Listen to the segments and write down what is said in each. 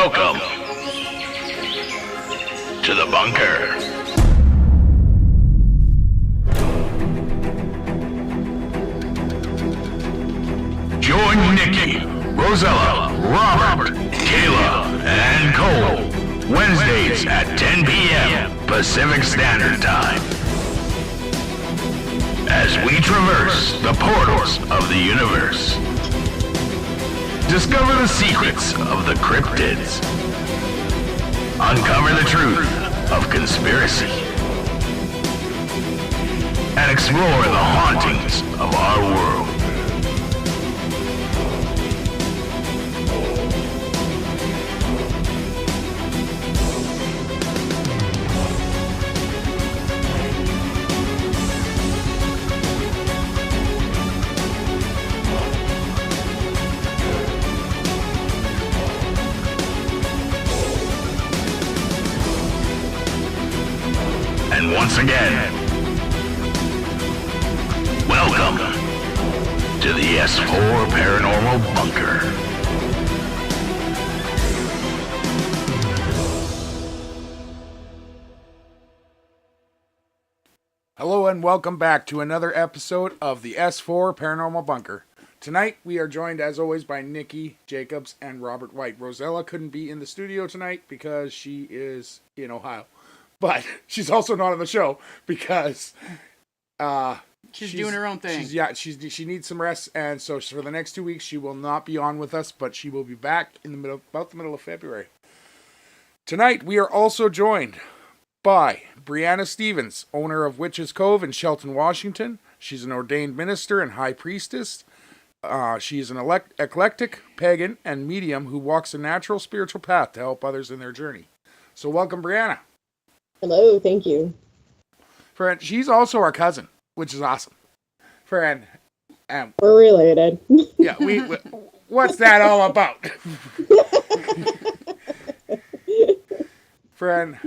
Welcome to the bunker. Join Nikki, Rosella, Robert, Kayla, and Cove Wednesdays at 10 p.m. Pacific Standard Time as we traverse the portals of the universe. Discover the secrets of the cryptids. Uncover the truth of conspiracy. And explore the hauntings of our world. And once again, welcome to the S4 Paranormal Bunker. Hello and welcome back to another episode of the S4 Paranormal Bunker. Tonight we are joined as always by Nikki Jacobs and Robert White. Rosella couldn't be in the studio tonight because she is in Ohio. But she's also not on the show because she's doing her own thing. She needs some rest, and so for the next 2 weeks she will not be on with us, but she will be back in about the middle of February. Tonight we are also joined by Breanna Stephens, owner of Witch's Cove in Shelton, Washington. She's an ordained minister and high priestess. She is an eclectic, pagan, and medium who walks a natural spiritual path to help others in their journey. So welcome, Breanna. Hello, thank you. Friend, she's also our cousin, which is awesome. Friend, we're related. Yeah, we what's that all about? Friend.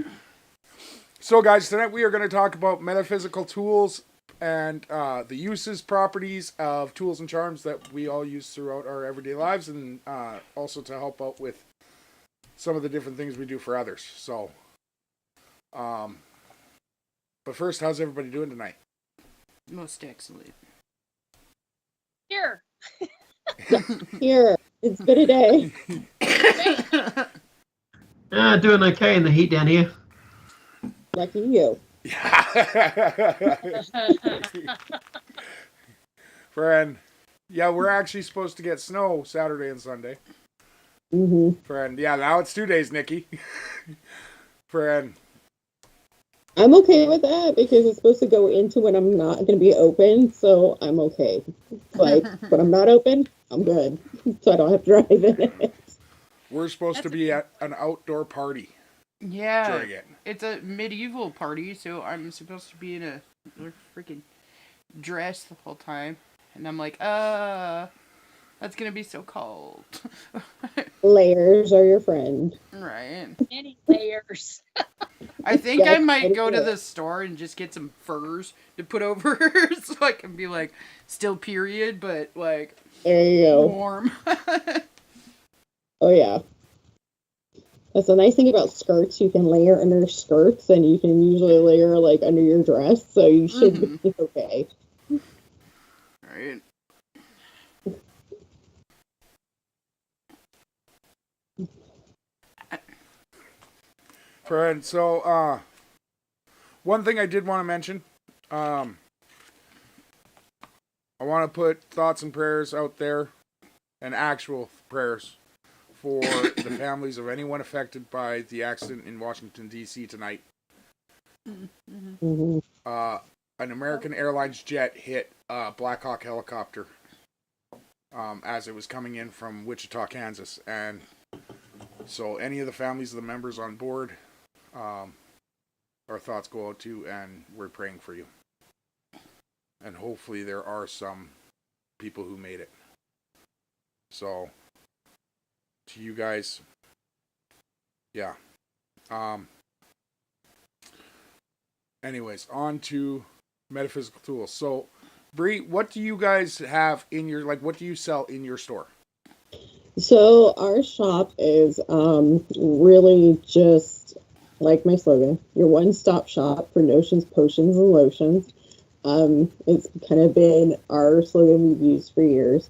So guys, tonight we are going to talk about metaphysical tools and the uses, properties of tools and charms that we all use throughout our everyday lives, and also to help out with some of the different things we do for others. So but first, how's everybody doing tonight? Most excellent. Here. Here. It's been a day. Doing okay in the heat down here. Lucky you. Yeah. Friend, yeah, we're actually supposed to get snow Saturday and Sunday. Mm-hmm. Friend, yeah, now it's 2 days, Nikki. Friend. I'm okay with that because it's supposed to go into when I'm not going to be open, so I'm okay. Like, when I'm not open, I'm good. So I don't have to drive in it. We're supposed to be at an outdoor party. Yeah, during it. It's a medieval party, so I'm supposed to be in a freaking dress the whole time. And I'm like, that's going to be so cold. Layers are your friend. Right. Many layers. I think I might go to the store and just get some furs to put over so I can be like, still period, but like, there you go. Warm. Oh, yeah. That's the nice thing about skirts. You can layer under skirts, and you can usually layer, like, under your dress, so you should be okay. Right. Friend, so, one thing I did want to mention, I want to put thoughts and prayers out there, and actual prayers, for the families of anyone affected by the accident in Washington, D.C. tonight. Mm-hmm. An American Airlines jet hit a Black Hawk helicopter as it was coming in from Wichita, Kansas. And so any of the families of the members on board, our thoughts go out to, and we're praying for you. And hopefully there are some people who made it. So, to you guys, yeah. Anyways, on to metaphysical tools. So, Bree, what do you guys have in your, like, what do you sell in your store? So our shop is really just like my slogan, your one-stop shop for notions, potions, and lotions. It's kind of been our slogan we've used for years.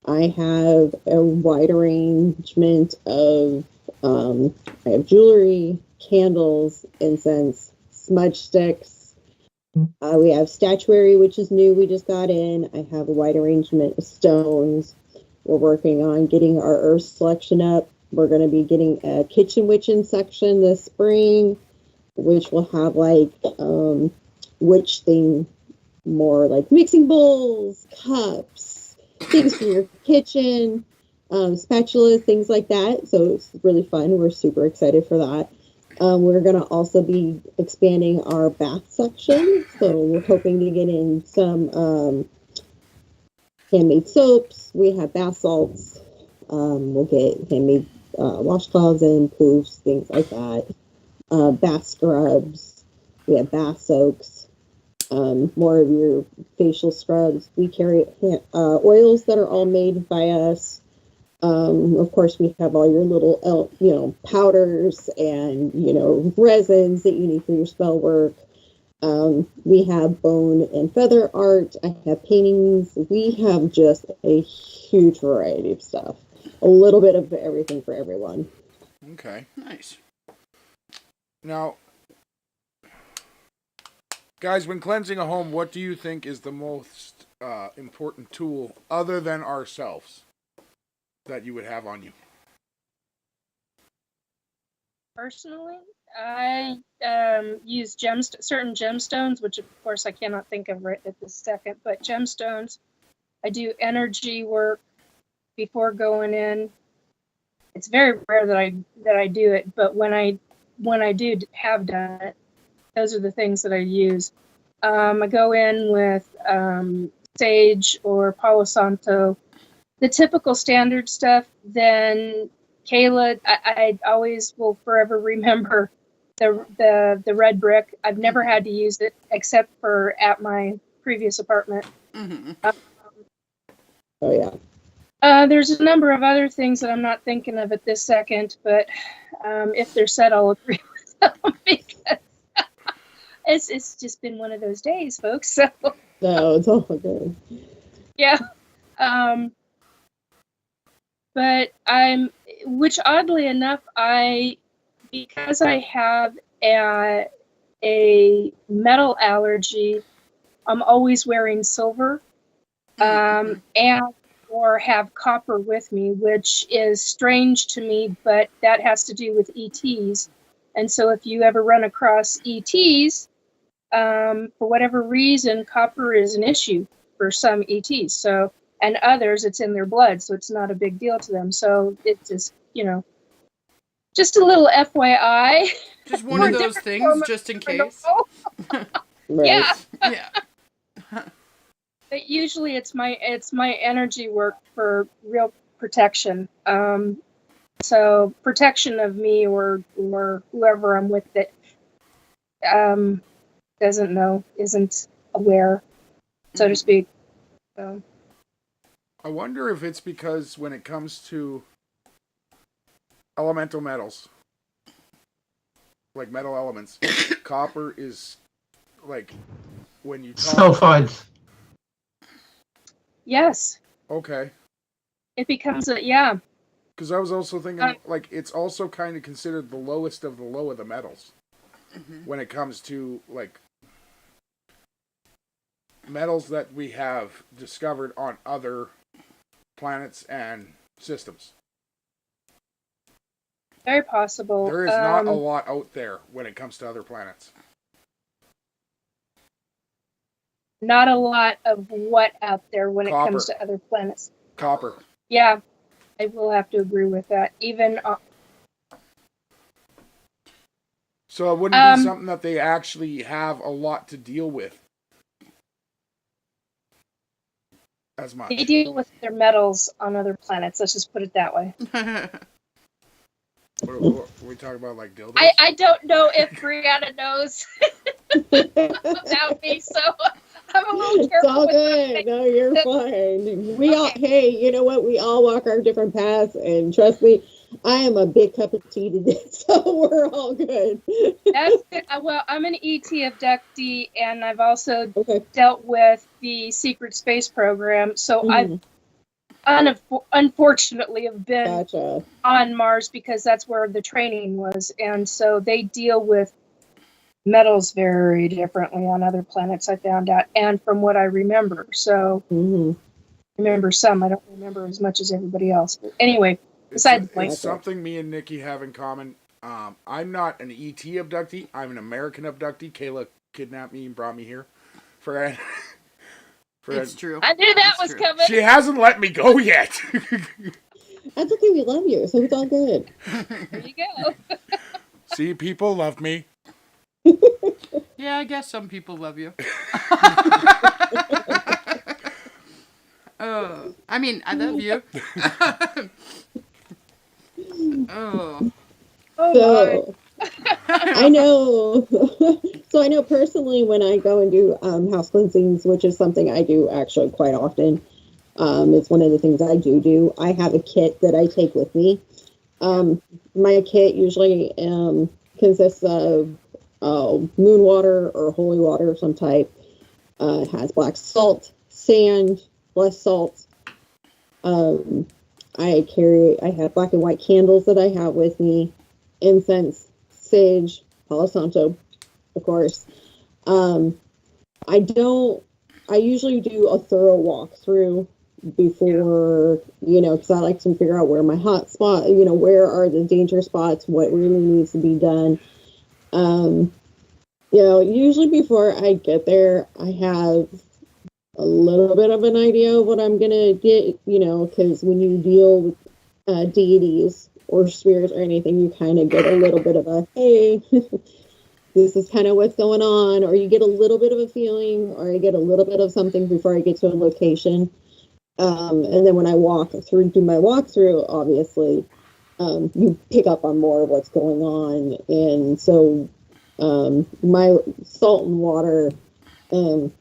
I have a wide arrangement of I have jewelry, candles, incense, smudge sticks. We have statuary, which is new. We just got in. I have a wide arrangement of stones. We're working on getting our earth selection up. We're going to be getting a kitchen witching section this spring, which will have like witch thing, more like mixing bowls, cups, things for your kitchen, spatulas, things like that. So it's really fun. We're super excited for that. We're going to also be expanding our bath section. So we're hoping to get in some handmade soaps. We have bath salts. We'll get handmade washcloths and poofs, things like that. Bath scrubs. We have bath soaks. More of your facial scrubs. We carry oils that are all made by us. Of course, we have all your little, powders and, resins that you need for your spell work. We have bone and feather art. I have paintings. We have just a huge variety of stuff. A little bit of everything for everyone. Okay. Nice. Now, guys, when cleansing a home, what do you think is the most important tool other than ourselves that you would have on you? Personally, I use certain gemstones, which of course I cannot think of right at this second, but gemstones. I do energy work before going in. It's very rare that I do it, but when I do have done it, those are the things that I use. I go in with sage or Palo Santo, the typical standard stuff. Then Kayla, I always will forever remember the red brick. I've never had to use it except for at my previous apartment. Mm-hmm. Oh, yeah. There's a number of other things that I'm not thinking of at this second, but if they're said, I'll agree with them because it's just been one of those days, folks. So No, it's all good. yeah. But which oddly enough, because I have a metal allergy, I'm always wearing silver, and or have copper with me, which is strange to me, but that has to do with ETs. And so if you ever run across ETs, for whatever reason, copper is an issue for some ETs. So, and others, it's in their blood, so it's not a big deal to them. So it's just, just a little FYI. Just one of those things, just in case. Right. Yeah. Yeah. But usually it's my energy work for real protection. So protection of me or whoever I'm with that doesn't know, isn't aware, so to speak. So. I wonder if it's because when it comes to elemental metals, like metal elements, copper is like when you talk. Sulfides. Yes, Okay. it becomes yeah. Because I was also thinking, like, it's also kind of considered the lowest of the low of the metals when it comes to, like, metals that we have discovered on other planets and systems. Very possible. There is not a lot out there when it comes to other planets. Not a lot of what out there when Copper. it comes to other planets. Copper. Yeah, I will have to agree with that. Even So it wouldn't be something that they actually have a lot to deal with as much. they deal with their metals on other planets. Let's just put it that way. What we talk about, like dildos? I don't know if Breanna knows about me, so I'm a little It's careful all with good. No, you're fine. We all, Okay. hey, you know what? We all walk our different paths, and trust me, I am a big cup of tea today, so we're all good. That's good. Well, I'm an ET abductee, and I've also Okay. dealt with the secret space program. So I Mhm. unfortunately have been Gotcha. on Mars because that's where the training was, and so they deal with metals very differently on other planets. I found out, and from what I remember, so Hmm. I remember some. I don't remember as much as everybody else. But anyway, It's, beside the point. it's something me and Nikki have in common. I'm not an ET abductee. I'm an American abductee. Kayla kidnapped me and brought me here. For, for It's true. I knew that It's was true. coming. She hasn't let me go yet. That's okay. We love you, so it's all good. There you go. See, people love me. Yeah, I guess some people love you. I mean, I love you. Oh. Oh So my. I know. So I know personally when I go and do house cleansings, which is something I do actually quite often. It's one of the things I do. I have a kit that I take with me. My kit usually consists of moon water or holy water of some type. It has black salt, sand, less salt. I have black and white candles that I have with me, incense, sage, Palo Santo, of course. I usually do a thorough walkthrough before, because I like to figure out where my hot spot, where are the danger spots, what really needs to be done. Usually before I get there, I have a little bit of an idea of what I'm going to get, because when you deal with deities or spirits or anything, you kind of get a little bit of a, hey, this is kind of what's going on, or you get a little bit of a feeling, or you get a little bit of something before I get to a location. And then when I do my walkthrough, obviously, you pick up on more of what's going on. And so my salt and water and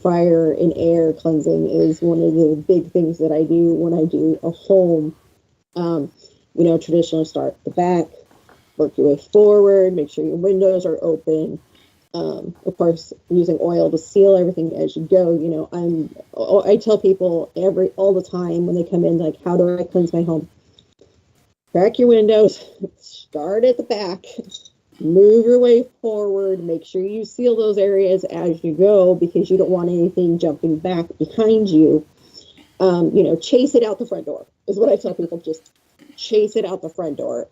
fire and air cleansing is one of the big things that I do when I do a home. Traditionally start at the back, work your way forward, make sure your windows are open. Of course, using oil to seal everything as you go. I tell people all the time when they come in, like, how do I cleanse my home? Crack your windows, start at the back, move your way forward, make sure you seal those areas as you go because you don't want anything jumping back behind you. Chase it out the front door is what I tell people. Just chase it out the front door.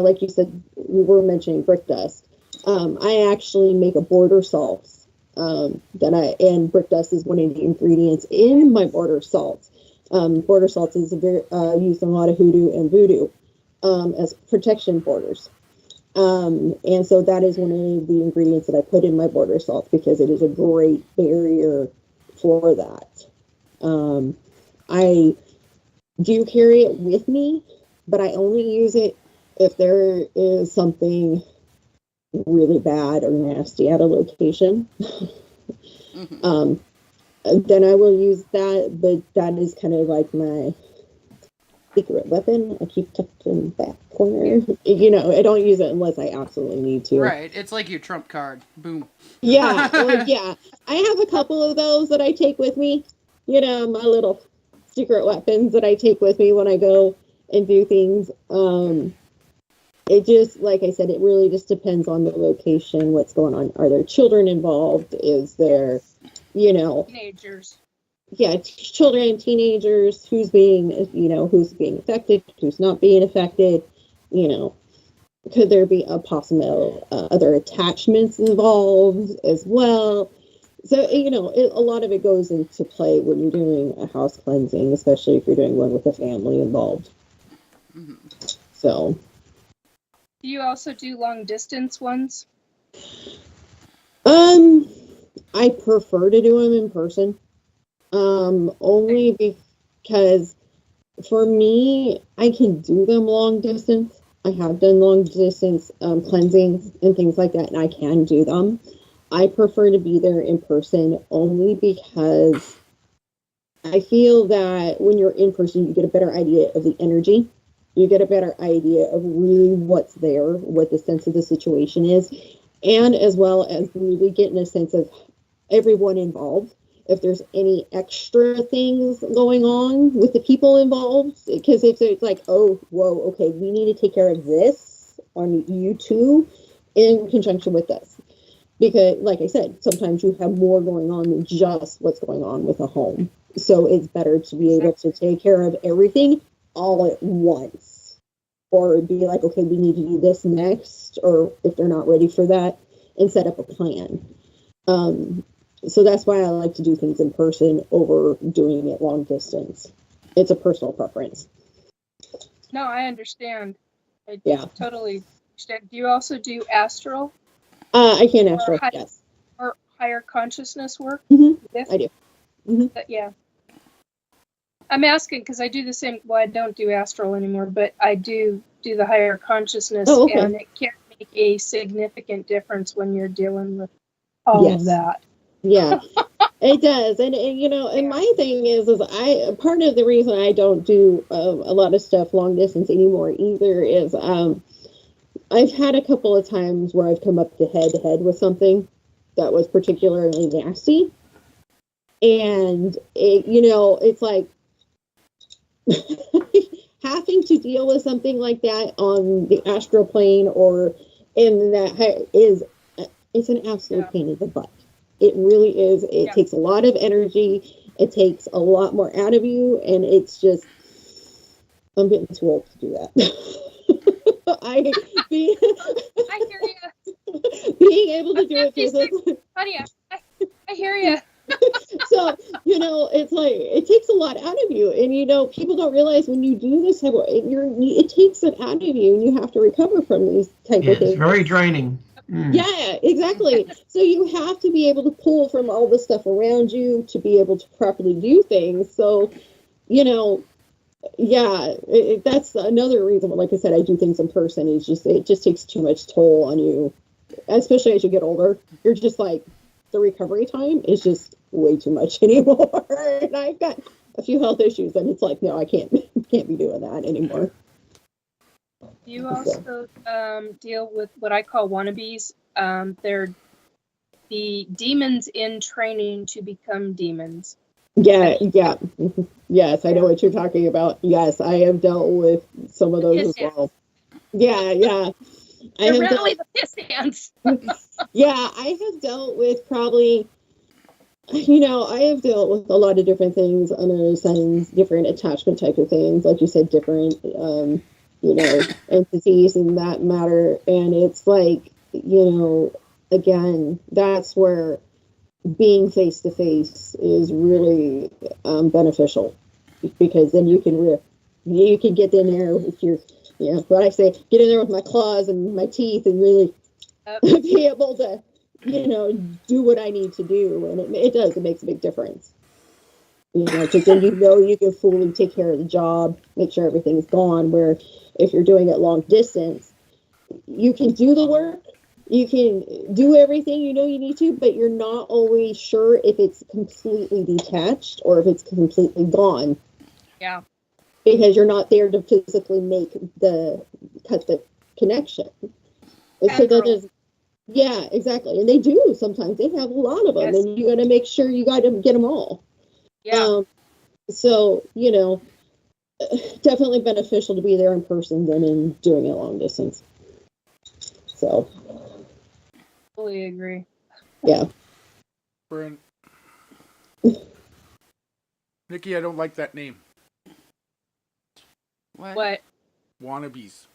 Like you said, we were mentioning brick dust. I actually make a border salts and brick dust is one of the ingredients in my border salts. Border salts is used in a lot of hoodoo and voodoo as protection borders. And so that is one of the ingredients that I put in my border salts because it is a great barrier for that. I do carry it with me, but I only use it if there is something really bad or nasty at a location. Then I will use that, but that is kind of like my secret weapon. I keep tucked in the back corner. I don't use it unless I absolutely need to. Right, it's like your trump card. Boom. Yeah, I have a couple of those that I take with me. My little secret weapons that I take with me when I go and do things. It just, like I said, it really just depends on the location, what's going on. Are there children involved? Is there, Teenagers. Yeah, children, teenagers, who's being affected, who's not being affected, could there be a possible other attachments involved as well? So, a lot of it goes into play when you're doing a house cleansing, especially if you're doing one with a family involved. Mm-hmm. So. Do you also do long distance ones? I prefer to do them in person. Only because for me, I can do them long distance. I have done long distance cleansings and things like that, and I can do them. I prefer to be there in person only because I feel that when you're in person, you get a better idea of the energy. You get a better idea of really what's there, what the sense of the situation is, and as well as really getting a sense of everyone involved. If there's any extra things going on with the people involved, because if it's like, oh, whoa, okay, we need to take care of this on you too, in conjunction with this. Because, like I said, sometimes you have more going on than just what's going on with a home. So it's better to be able to take care of everything all at once. Or be like, okay, we need to do this next, or if they're not ready for that, and set up a plan. So that's why I like to do things in person over doing it long distance. It's a personal preference. No, I understand. I totally understand. Do you also do astral? I can astral, yes. Or higher consciousness work? Mm-hmm. I do. Mm-hmm. But yeah. I'm asking because I do the same. Well, I don't do astral anymore, but I do the higher consciousness, and it can make a significant difference when you're dealing with all of that. Yeah, it does. And you know, and my thing is part of the reason I don't do a lot of stuff long distance anymore either is I've had a couple of times where I've come up to head with something that was particularly nasty, and it's like having to deal with something like that on the astral plane or in that it's an absolute pain in the butt. It really is. It takes a lot of energy. It takes a lot more out of you, and it's just I'm getting too old to do that. I hear you. Being able to do it, honey, I hear you. So, it's like, it takes a lot out of you. And, people don't realize when you do this, it takes it out of you, and you have to recover from these type of things. It's very draining. Yeah, exactly. So you have to be able to pull from all the stuff around you to be able to properly do things. So, that's another reason. Like I said, I do things in person. It just takes too much toll on you, especially as you get older. You're just like, the recovery time is just way too much anymore. And I've got a few health issues, and it's like, no, I can't be doing that anymore. You also deal with what I call wannabes. They're the demons in training to become demons. Yeah. Yes, I know what you're talking about. Yes, I have dealt with some of those as well. Yeah. They're really the piss hands. Yeah, I have dealt with probably, I have dealt with a lot of different things under the sun, different attachment type of things, like you said, different, entities in that matter. And it's like, again, that's where being face to face is really beneficial, because then you can get in there with your, what I say, get in there with my claws and my teeth and really be able to, do what I need to do. And it makes a big difference. Because then you can fully take care of the job, make sure everything's gone. Where if you're doing it long distance, you can do the work, you can do everything you need to, but you're not always sure if it's completely detached or if it's completely gone. Yeah. Because you're not there to physically cut the connection. And so that yeah, exactly. And they do sometimes. They have a lot of them, and you got to make sure you got to get them all. Yeah. So, definitely beneficial to be there in person than in doing it long distance. So. Fully agree. Yeah. Nikki, I don't like that name. What? Wannabes.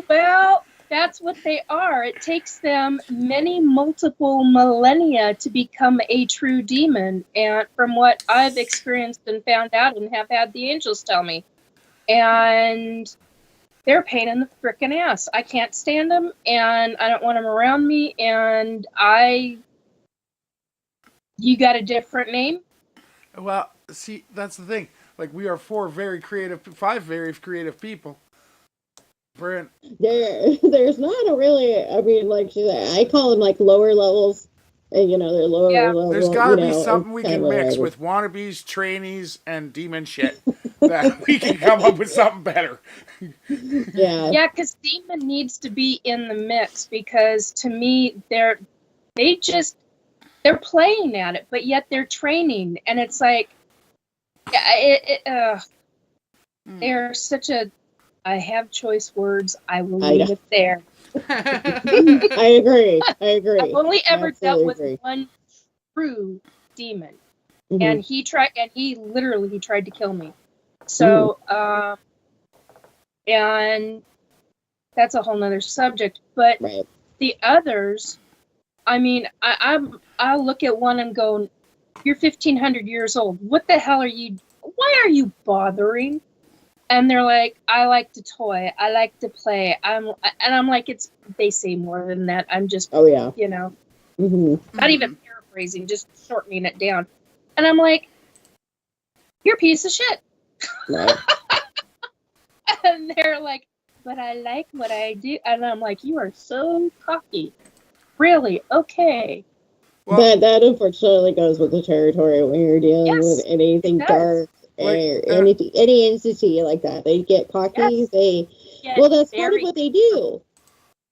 Well, that's what they are. It takes them multiple millennia to become a true demon. And from what I've experienced and found out and have had the angels tell me. And they're a pain in the frickin' ass. I can't stand them, and I don't want them around me, and you got a different name? Well, see, that's the thing. Like, we are 5 very creative people. Brent, There's not a really, I mean, like I call them like lower levels, and they're lower Yeah. level. there's got to be it's something we kind can of mix whatever. with wannabes, trainees, and demon shit that we can come up with something better. Yeah. Yeah, because demon needs to be in the mix, because to me they're playing at it, but yet they're training, and it's like, they're such a. I have choice words. I will leave it there. I agree. I've only ever dealt with agree. one true demon, Mhm. and he literally tried to kill me. So, and that's a whole nother subject. But Right. the others, I mean, I look at one and go, "You're 1,500 years old. What the hell are you? Why are you bothering?" And they're like, "I like to toy. I like to play." I'm like, they say more than that. I'm just, Oh yeah. Not even paraphrasing, just shortening it down. And I'm like, "You're a piece of shit." Right. And they're like, "But I like what I do." And I'm like, "You are so cocky." Really? Okay. Well, that unfortunately goes with the territory when you're dealing with anything it does. dark or any entity like that. They get cocky. Yes. That's part of what they do.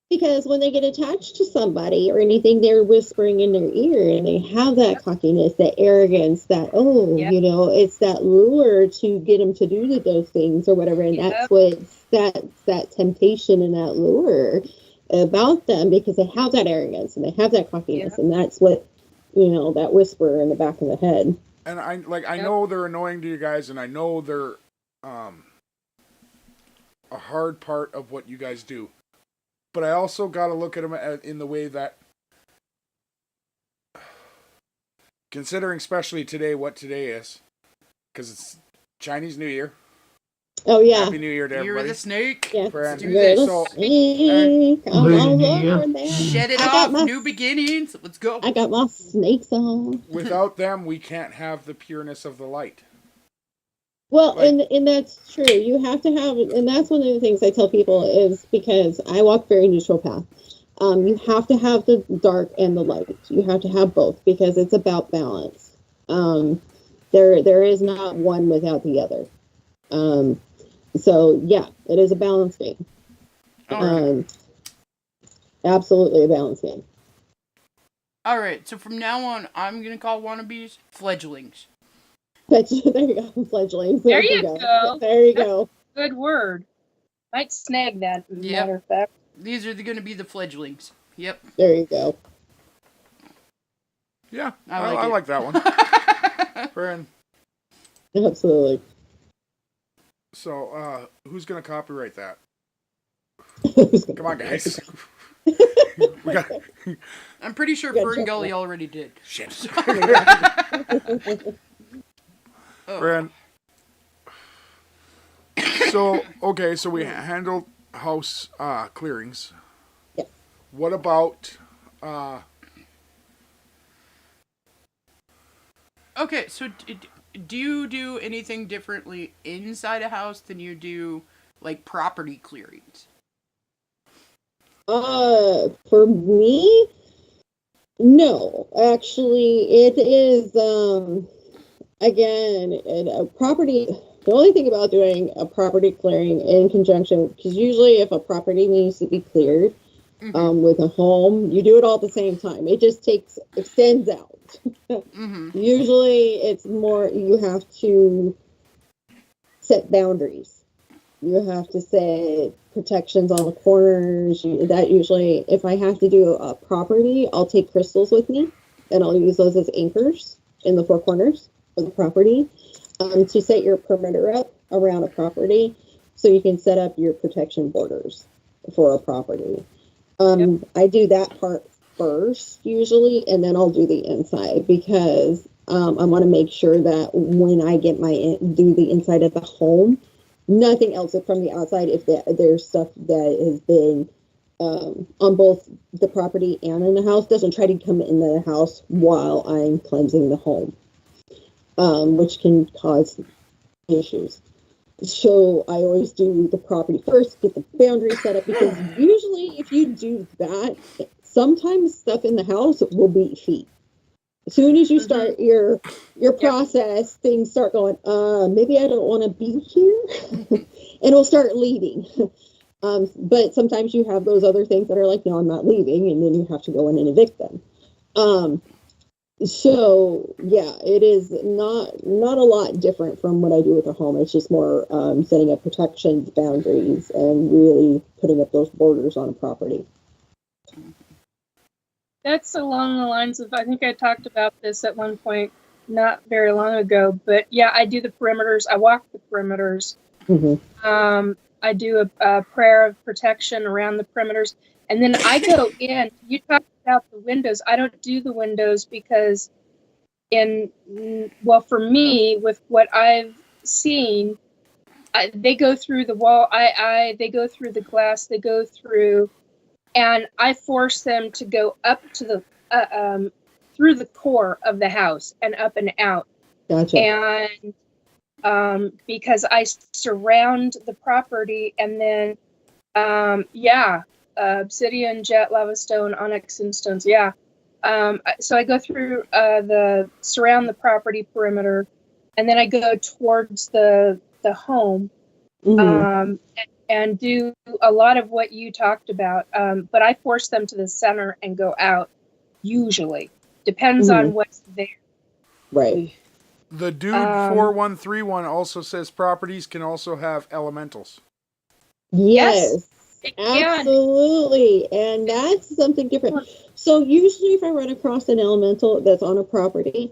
Because when they get attached to somebody or anything, they're whispering in their ear, and they have that cockiness, that arrogance, that it's that lure to get them to do those things or whatever, and that's that temptation and that lure about them, because they have that arrogance and they have that cockiness, and that's what that whisper in the back of the head. And I know they're annoying to you guys, and I know they're a hard part of what you guys do. But I also got to look at them in the way that, considering especially today, what today is, because it's Chinese New Year. Oh yeah! Happy New Year to everybody. You're the snake. Yeah. Let's do You're this. the snake. I'm all over there. Shed it off. New beginnings. Let's go. I got my snakes on. Without them, we can't have the pureness of the light. Well, and that's true. You have to have, and that's one of the things I tell people is, because I walk very neutral path. You have to have the dark and the light. You have to have both, because it's about balance. There is not one without the other. So yeah, it is a balance game. Absolutely a balance game. All right. So from now on, I'm gonna call wannabes fledglings. There you go, fledglings. There you go. There you go. Good word. Might snag that, matter of fact. These are going to be the fledglings. Yep. There you go. Yeah, I like that one. Friend. Absolutely. So, who's going to copyright that? Come on, guys. I'm pretty sure Fern Gully already did. Shit. Oh. So we handled house clearings. Yeah. What about Okay, so do you do anything differently inside a house than you do like property clearings? For me, no. Actually, it is again, a property. The only thing about doing a property clearing in conjunction, because usually if a property needs to be cleared with a home, you do it all at the same time. It just extends out. Usually it's more, you have to set boundaries. You have to set protections on the corners. That usually, if I have to do a property, I'll take crystals with me, and I'll use those as anchors in the four corners of the property to set your perimeter up around a property, so you can set up your protection borders for a property. I do that part first usually, and then I'll do the inside, because I want to make sure that when I get do the inside of the home, nothing else from the outside, if there's stuff that has been on both the property and in the house, doesn't try to come into the house while I'm cleansing the home, which can cause issues. So I always do the property first, get the boundary set up, because usually if you do that, sometimes stuff in the house will beat feet. As soon as you start your process, things start going, maybe I don't want to be here. And it'll start leaving. But sometimes you have those other things that are like, no, I'm not leaving. And then you have to go in and evict them. So yeah, it is not a lot different from what I do with a home. It's just more setting up protections, boundaries, and really putting up those borders on a property. That's along the lines of, I think I talked about this at one point not very long ago, but yeah, I do the perimeters. I walk the perimeters. Mm-hmm. I do a prayer of protection around the perimeters. And then I go in. You talked about the windows. I don't do the windows because for me, with what I've seen, they go through the wall. They go through the glass. They go through, and I force them to go up to the through the core of the house and up and out. Gotcha. And because I surround the property, and then obsidian, jet, lava stone, onyx, and stones. Yeah. So I go through surround the property perimeter, and then I go towards the home. Mm-hmm. And do a lot of what you talked about, but I force them to the center and go out. Usually, depends on what's there. Right. The dude 4131 also says properties can also have elementals. Yes, absolutely, and that's something different. So usually, if I run across an elemental that's on a property,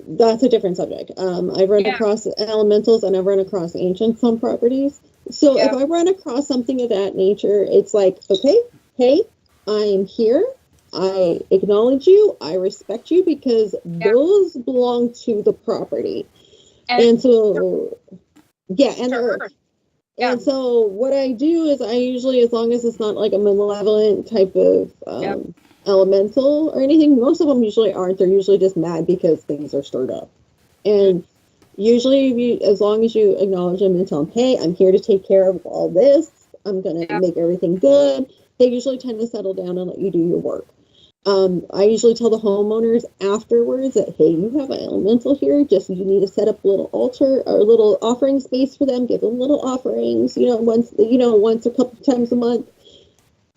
that's a different subject. I've run across elementals and I've run across ancients on properties. So if I run across something of that nature, it's like, okay, hey, I'm here. I acknowledge you. I respect you, because those belong to the property. And so, and earth. And so what I do is I usually, as long as it's not like a malevolent type of elemental or anything, most of them usually aren't. They're usually just mad because things are stirred up. And usually, as long as you acknowledge them and tell them, hey, I'm here to take care of all this, I'm going to make everything good, they usually tend to settle down and let you do your work. I usually tell the homeowners afterwards that, hey, you have an elemental here, just you need to set up a little altar or a little offering space for them, give them little offerings, once a couple times a month,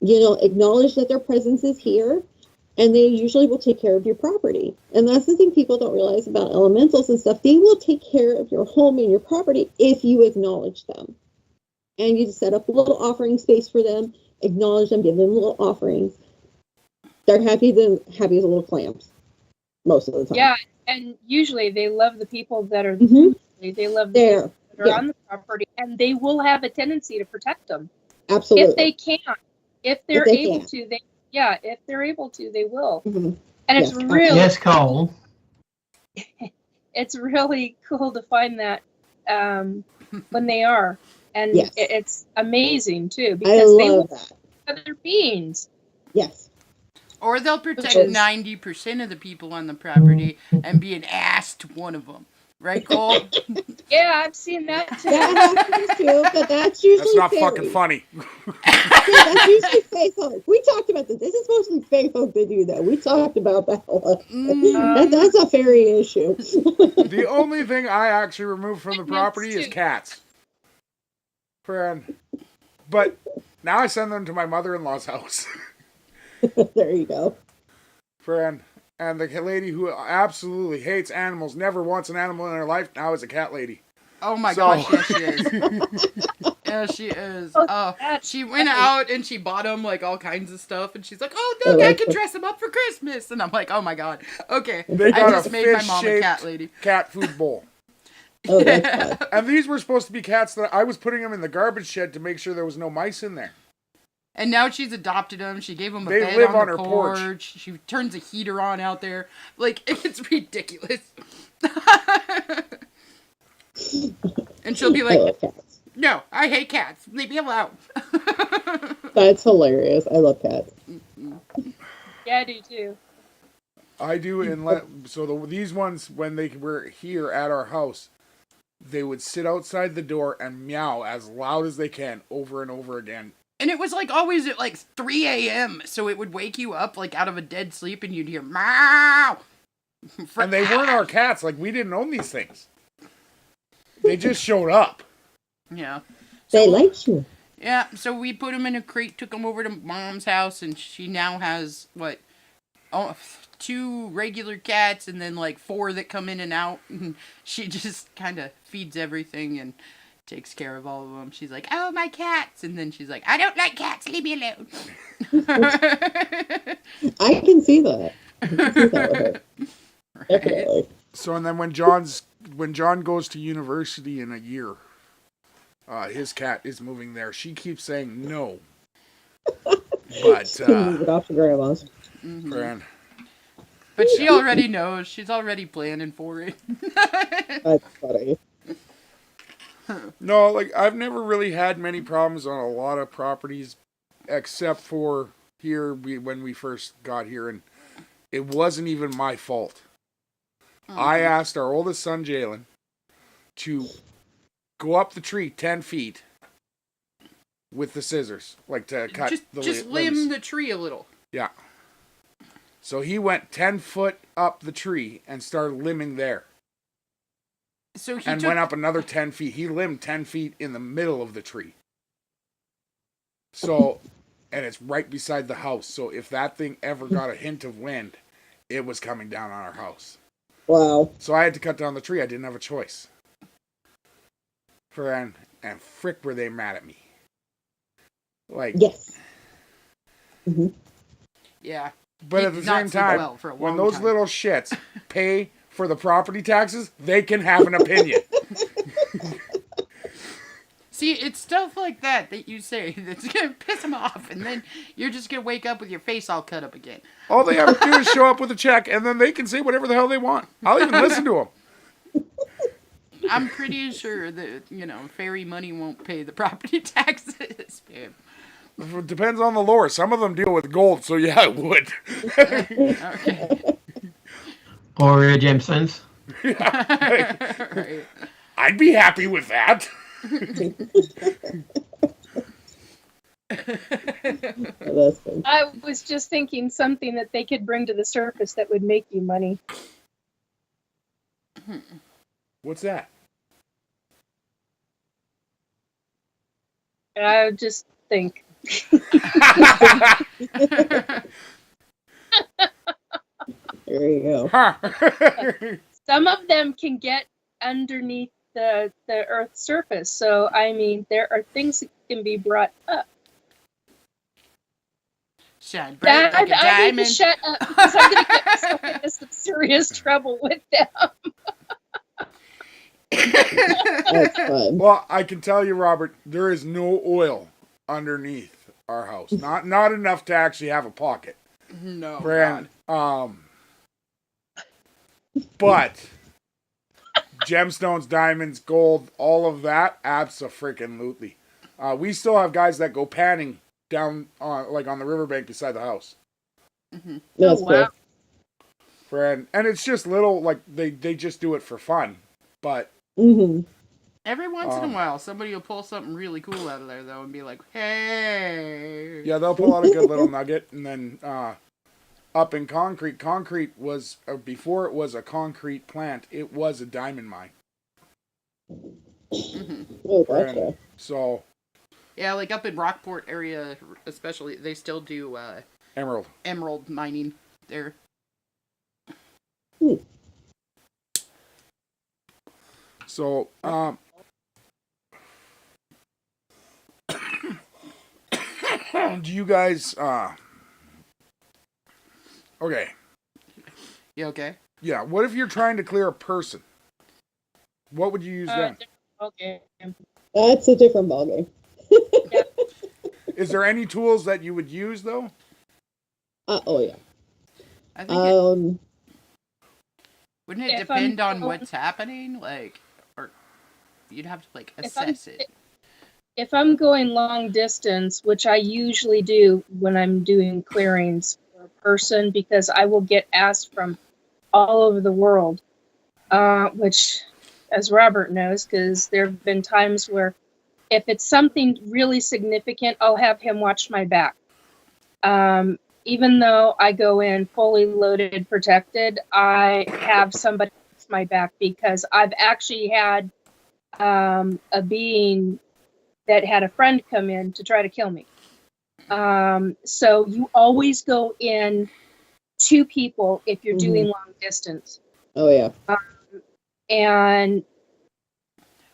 acknowledge that their presence is here, and they usually will take care of your property. And that's the thing people don't realize about elementals and stuff. They will take care of your home and your property if you acknowledge them. And you just set up a little offering space for them, acknowledge them, give them little offerings. They're happy as little clams most of the time. Yeah, and usually they love the people that are they love the people that are on the property, and they will have a tendency to protect them. Absolutely. If they can. If they're able to, if they're able to, they will. Mm-hmm. And it's really Cole. It's really cool to find that when they are, and it's amazing too, because they will protect other beings. Yes. Or they'll protect 90% of the people on the property and be an ass to one of them. Right, Cole? Yeah, I've seen that too. That happens too, but that's usually not fucking funny. That's usually fae folk. We talked about this. This is mostly fae folk that do that. We talked about that. That's a fairy issue. The only thing I actually remove from the property is cats. But now I send them to my mother-in-law's house. There you go. And the lady who absolutely hates animals, never wants an animal in her life, now is a cat lady. Oh my gosh, yes she is. Yeah, she is. She went out and she bought him like all kinds of stuff, and she's like, "Oh, look, I can dress him up for Christmas." And I'm like, "Oh my god, okay." They got I just made my mom a cat lady. Cat food bowl. Oh, that's fun. And these were supposed to be cats that I was putting them in the garbage shed to make sure there was no mice in there. And now she's adopted them. She gave them a They bed live on her the porch. She turns a heater on out there. Like, it's ridiculous. And she'll be like, "No, I hate cats. Leave me alone." That's hilarious. I love cats. Yeah, I do too. I do, these ones, when they were here at our house, they would sit outside the door and meow as loud as they can over and over again. And it was like always at like 3 a.m. So it would wake you up like out of a dead sleep and you'd hear meow. And they weren't our cats. Like, we didn't own these things. They just showed up. Yeah. They liked you. Yeah, so we put them in a crate, took them over to Mom's house, and she now has, 2 regular cats, and then, 4 that come in and out, and she just kind of feeds everything and takes care of all of them. She's like, oh, my cats, and then she's like, I don't like cats, leave me alone. I can see that. I can see that with her. Definitely. So, and then when John goes to university in a year, his cat is moving there. She keeps saying no. But, move it off to grandma's. Grand. But she already knows. She's already planning for it. That's funny. No, I've never really had many problems on a lot of properties, except for here when we first got here, and it wasn't even my fault. I asked our oldest son, Jalen, to go up the tree 10 feet with the scissors, to cut the just limbs. limb the tree a little. Yeah. So he went 10 foot up the tree and started limbing there. So he went up another 10 feet. He limbed 10 feet in the middle of the tree. So, and it's right beside the house. So if that thing ever got a hint of wind, it was coming down on our house. Wow. So I had to cut down the tree. I didn't have a choice. And frick were they mad at me. Yes. Mm-hmm. Yeah. But at the same time, when those little shits pay for the property taxes, they can have an opinion. See, it's stuff like that you say that's going to piss them off, and then you're just going to wake up with your face all cut up again. All they have to do is show up with a check, and then they can say whatever the hell they want. I'll even listen to them. I'm pretty sure that, fairy money won't pay the property taxes. It depends on the lore. Some of them deal with gold, so yeah, it would. Okay. Or gemstones. Right. I'd be happy with that. I was just thinking something that they could bring to the surface that would make you money. What's that? I just think. There you go. Huh. Some of them can get underneath the Earth's surface. So, I mean, there are things that can be brought up. Shine bright like a diamond. I need to shut up because I'm going to get myself into some serious trouble with them. That's fun. Well, I can tell you, Robert, there is no oil underneath our house. Not enough to actually have a pocket. No. Brand, but gemstones, diamonds, gold, all of that, abso-freaking-lutely. We still have guys that go panning down on the riverbank beside the house. Mm-hmm. That's wow. Brand, and it's just little, they just do it for fun, but Every once in a while, somebody will pull something really cool out of there, though, and be like, hey. yeah, they'll pull out a good little nugget, and then up in concrete was, before it was a concrete plant, it was a diamond mine. Oh, gotcha. So, yeah, up in Rockport area, especially, they still do emerald mining there. So, do you guys, okay. You okay? Yeah, what if you're trying to clear a person? What would you use then? Okay. That's a different ballgame. Is there any tools that you would use, though? Oh, yeah. I think wouldn't it If depend I'm on going- what's happening? Or you'd have to, assess it. If I'm going long distance, which I usually do when I'm doing clearings for a person, because I will get asked from all over the world, which as Robert knows, because there have been times where if it's something really significant, I'll have him watch my back. Even though I go in fully loaded, protected, I have somebody watch my back, because I've actually had a being that had a friend come in to try to kill me. So you always go in 2 people if you're doing long distance. Oh, yeah. And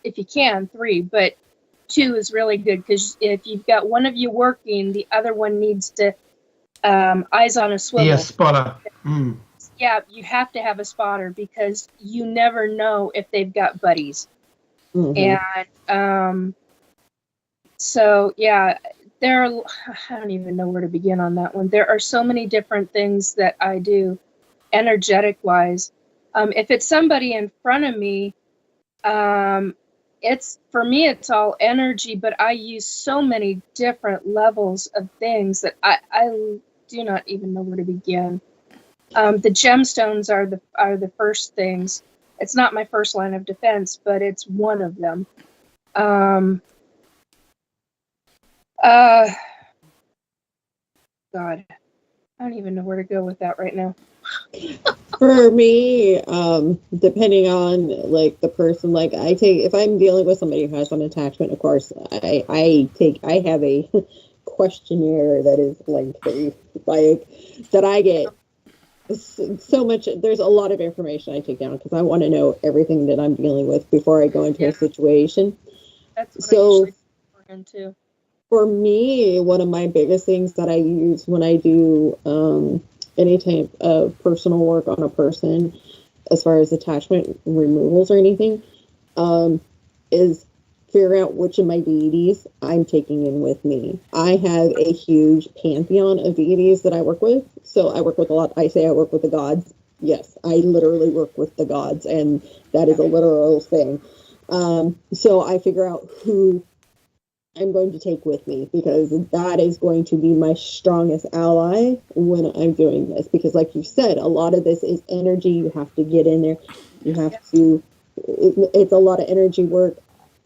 if you can, 3, but 2 is really good, because if you've got one of you working, the other one needs to eyes on a swivel. Yeah, spotter. Yeah, you have to have a spotter, because you never know if they've got buddies. And so yeah, I don't even know where to begin on that one. There are so many different things that I do energetic wise. If it's somebody in front of me, it's all energy, but I use so many different levels of things that I do not even know where to begin. The gemstones are the first things. It's not my first line of defense, but it's one of them. God, I don't even know where to go with that right now. For me, depending on like the person, like if I'm dealing with somebody who has some attachment, of course, I have a questionnaire that is lengthy, like that I get so much. There's a lot of information I take down because I want to know everything that I'm dealing with before I go into a situation. That's what so. I usually work into. For me, one of my biggest things that I use when I do any type of personal work on a person, as far as attachment removals or anything, is figure out which of my deities I'm taking in with me. I have a huge pantheon of deities that I work with. So I work with a lot. I say I work with the gods. Yes, I literally work with the gods, and that is a literal thing. So I figure out who I'm going to take with me, because that is going to be my strongest ally when I'm doing this. Because like you said, a lot of this is energy. You have to get in there. You have to, it's a lot of energy work.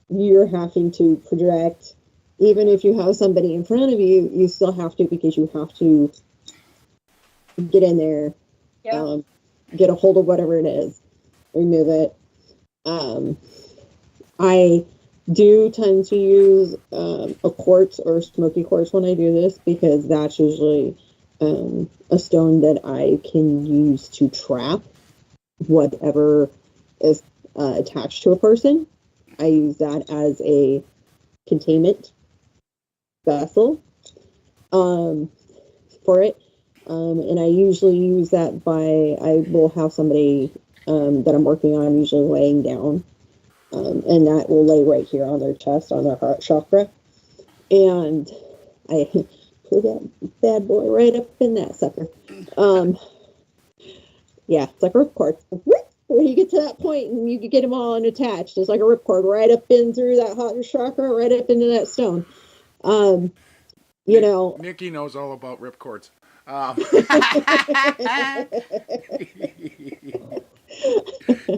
You're having to project. Even if you have somebody in front of you, you still have to, because you have to get in there, get a hold of whatever it is, remove it. I do tend to use a quartz or smoky quartz when I do this, because that's usually a stone that I can use to trap whatever is attached to a person. I use that as a containment vessel for it. And I usually use that I will have somebody that I'm working on usually laying down. And that will lay right here on their chest, on their heart chakra. And I put that bad boy right up in that sucker. Yeah, it's like a ripcord. When you get to that point and you can get them all unattached, it's like a ripcord right up in through that heart chakra, right up into that stone. You know, Nikki knows all about ripcords.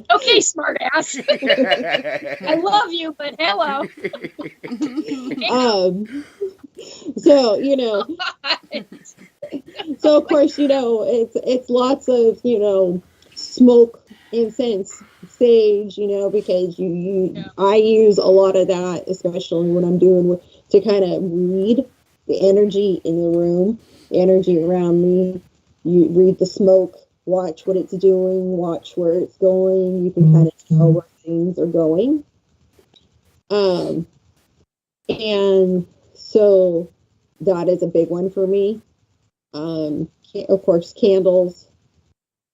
Okay, smart ass. I love you, but hello. So, you know, so of course, you know, it's lots of, you know, smoke, incense, sage, you know, because I use a lot of that, especially when I'm doing to kind of read the energy in the room, the energy around me. You read the smoke, watch what it's doing, watch where it's going. You can kind of tell where things are going. And so that is a big one for me. Of course, candles,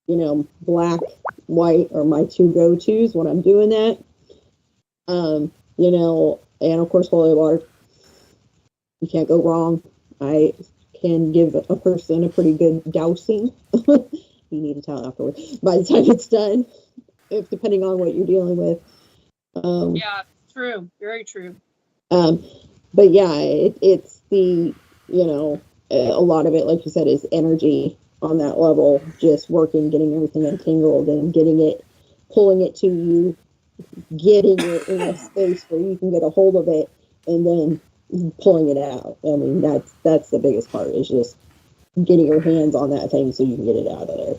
you know, black, white are my 2 go-tos when I'm doing that. You know, and of course, holy water. You can't go wrong. I can give a person a pretty good dousing. You need to tell afterwards. By the time it's done, depending on what you're dealing with. Yeah, true. Very true. But yeah, it's the, you know, a lot of it, like you said, is energy on that level, just working, getting everything untangled and getting it, pulling it to you getting it in a space where you can get a hold of it and then pulling it out. I mean, that's the biggest part, is just getting your hands on that thing so you can get it out of there.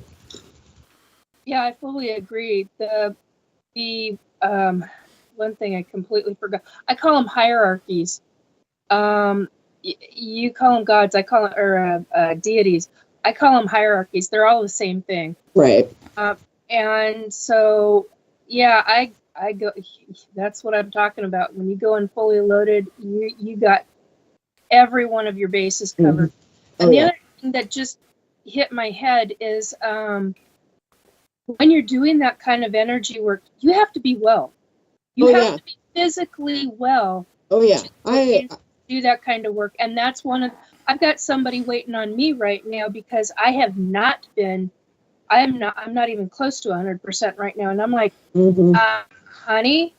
Yeah, I fully agree. The one thing I completely forgot. I call them hierarchies. You call them gods. I call them, or deities. I call them hierarchies. They're all the same thing. Right. And so, yeah, I go. That's what I'm talking about. When you go in fully loaded, you got every one of your bases covered. Mm-hmm. And the other thing that just hit my head is when you're doing that kind of energy work, you have to be well. You have to be physically well. Oh yeah, I do that kind of work, and that's one of. I've got somebody waiting on me right now because I have not been. I'm not even close to 100% right now, and I'm like, honey,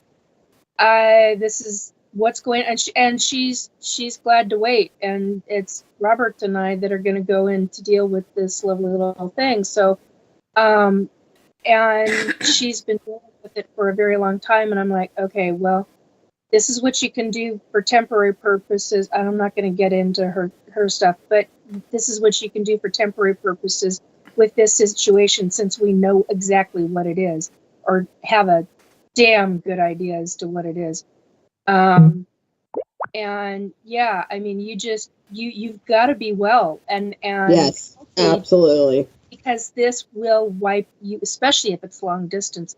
this is what's going on, and she's glad to wait, and it's Robert and I that are going to go in to deal with this lovely little thing. So, and she's been dealing with it for a very long time, and I'm like, okay, well, this is what you can do for temporary purposes. I'm not going to get into her stuff, but this is what you can do for temporary purposes with this situation, since we know exactly what it is, or have a damn good idea as to what it is. And yeah, I mean, you've got to be well, and yes, absolutely, because this will wipe you, especially if it's long distance,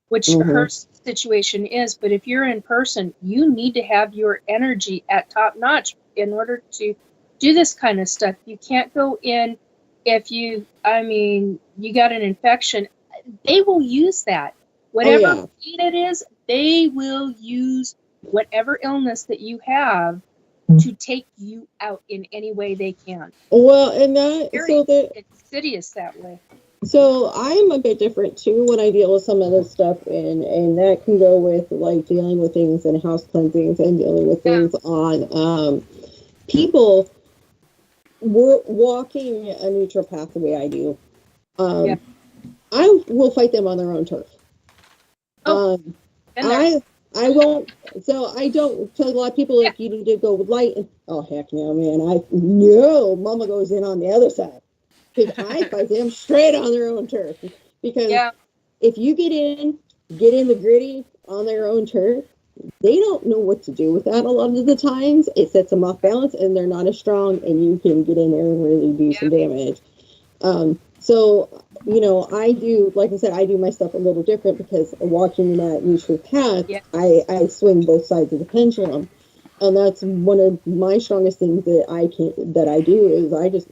which her situation is. But if you're in person, you need to have your energy at top notch in order to do this kind of stuff. You can't go in if you got an infection. They will use that. Whatever pain it is, they will use whatever illness that you have to take you out in any way they can. Well, and it's insidious that way. So I'm a bit different too when I deal with some of this stuff, and that can go with like dealing with things in house cleansings and dealing with things on people walking a neutral path the way I do. I will fight them on their own turf. I won't. So I don't. So a lot of people like, you need to go with light. And, oh heck no, man! Mama goes in on the other side. Because I fight them straight on their own turf. Because if you get in the gritty on their own turf, they don't know what to do with that a lot of the times. It sets them off balance, and they're not as strong, and you can get in there and really do some damage. So, I do, like I said, I do my stuff a little different, because walking that neutral path, I swing both sides of the pendulum. And that's one of my strongest things that I do is I just,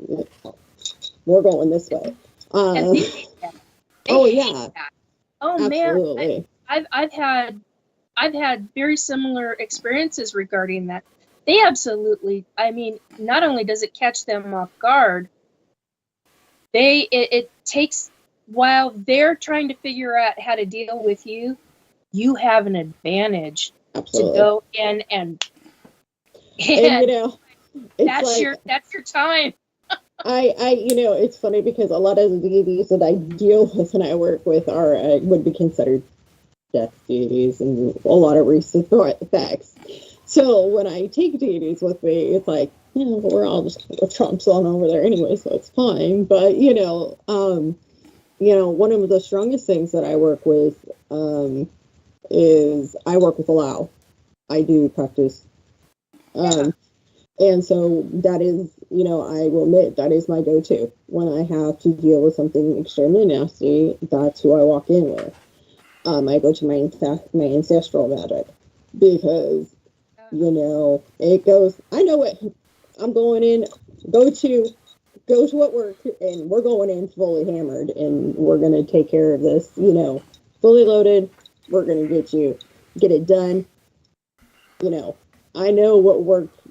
we're going this way. Oh yeah. Oh absolutely. Man, I've had very similar experiences regarding that. They absolutely, I mean, not only does it catch them off guard, it takes, while they're trying to figure out how to deal with you, you have an advantage to go in and that's your time. It's funny because a lot of the deities that I deal with and I work with would be considered death deities and a lot of recent effects. So when I take deities with me, it's like, we're all just Trump's on over there anyway, so it's fine. But one of the strongest things that I work with is I work with Allow. I do practice. And so that is, I will admit, that is my go-to. When I have to deal with something extremely nasty, that's who I walk in with. I go to my ancestral magic, because, it goes, I know what I'm going in, go to what work, and we're going in fully hammered, and we're going to take care of this, fully loaded. We're going to get it done. I know what worked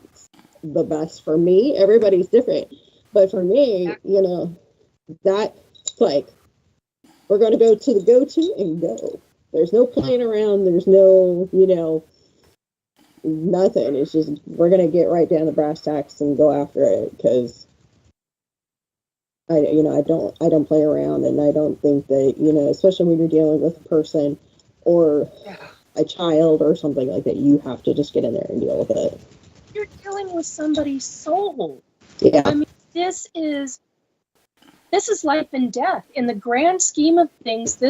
the best for me. Everybody's different, but for me, that's like, we're going to go to the go-to and go. There's no playing around. There's no, nothing. It's just, we're going to get right down to brass tacks and go after it, because I don't play around, and I don't think that, especially when you're dealing with a person or Yeah. a child or something like that, you have to just get in there and deal with it. You're dealing with somebody's soul. Yeah. I mean, this is life and death. In the grand scheme of things,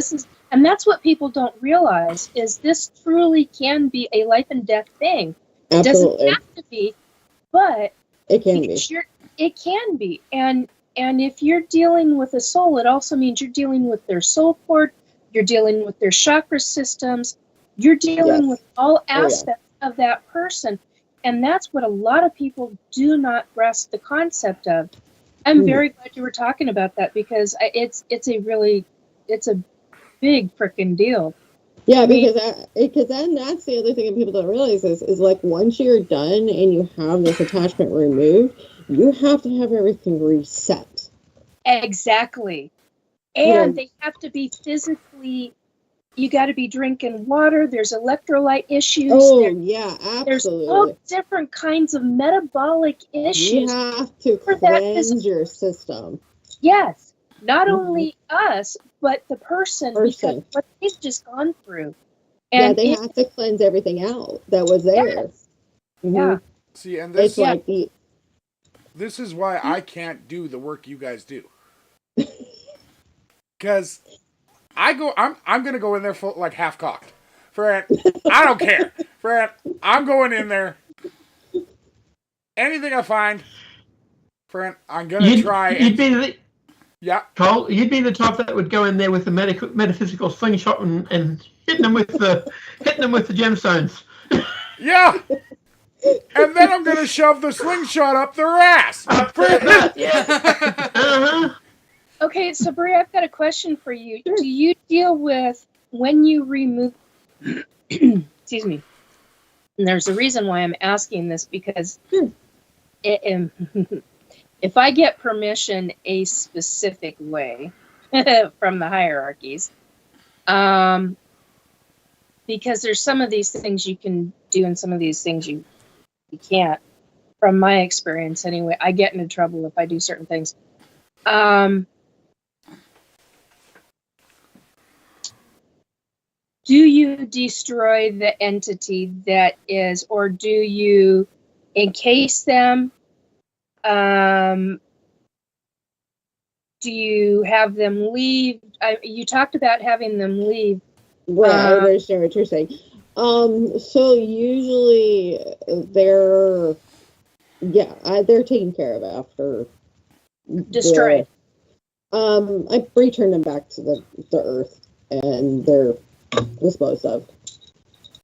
and that's what people don't realize, is this truly can be a life and death thing. It Absolutely. doesn't have to be, but It can be. It can be. And if you're dealing with a soul, it also means you're dealing with their soul cord, you're dealing with their chakra systems, you're dealing with all aspects of that person. And that's what a lot of people do not grasp the concept of. I'm very glad you were talking about that, because it's a big freaking deal. Yeah, because then that's the other thing that people don't realize is like, once you're done and you have this attachment removed, you have to have everything reset. Exactly. And they have to be physically, you got to be drinking water. There's electrolyte issues. Absolutely. There's all different kinds of metabolic issues. You have to cleanse your system. Yes. Not only us, but the person. Because what they've just gone through. And they have to cleanse everything out that was there. Yes. Mm-hmm. Yeah. See, and this, this is why I can't do the work you guys do. Because I'm gonna go in there full, like, half cocked. Fran, I don't care. Fran, I'm going in there. Anything I find, Fran, I'm gonna try. Cole, you'd be the type that would go in there with the metaphysical slingshot and hitting them with the gemstones. Yeah. And then I'm gonna shove the slingshot up their ass. Okay, so Brie, I've got a question for you. Do you deal with when you remove? Excuse me. And there's a reason why I'm asking this, because if I get permission a specific way from the hierarchies, because there's some of these things you can do and some of these things you can't. From my experience, anyway, I get into trouble if I do certain things. Do you destroy the entity that is, or do you encase them? Do you have them leave? You talked about having them leave. Right, I understand what you're saying. So usually they're taken care of after destroyed. I return them back to the earth, and they're disposed of.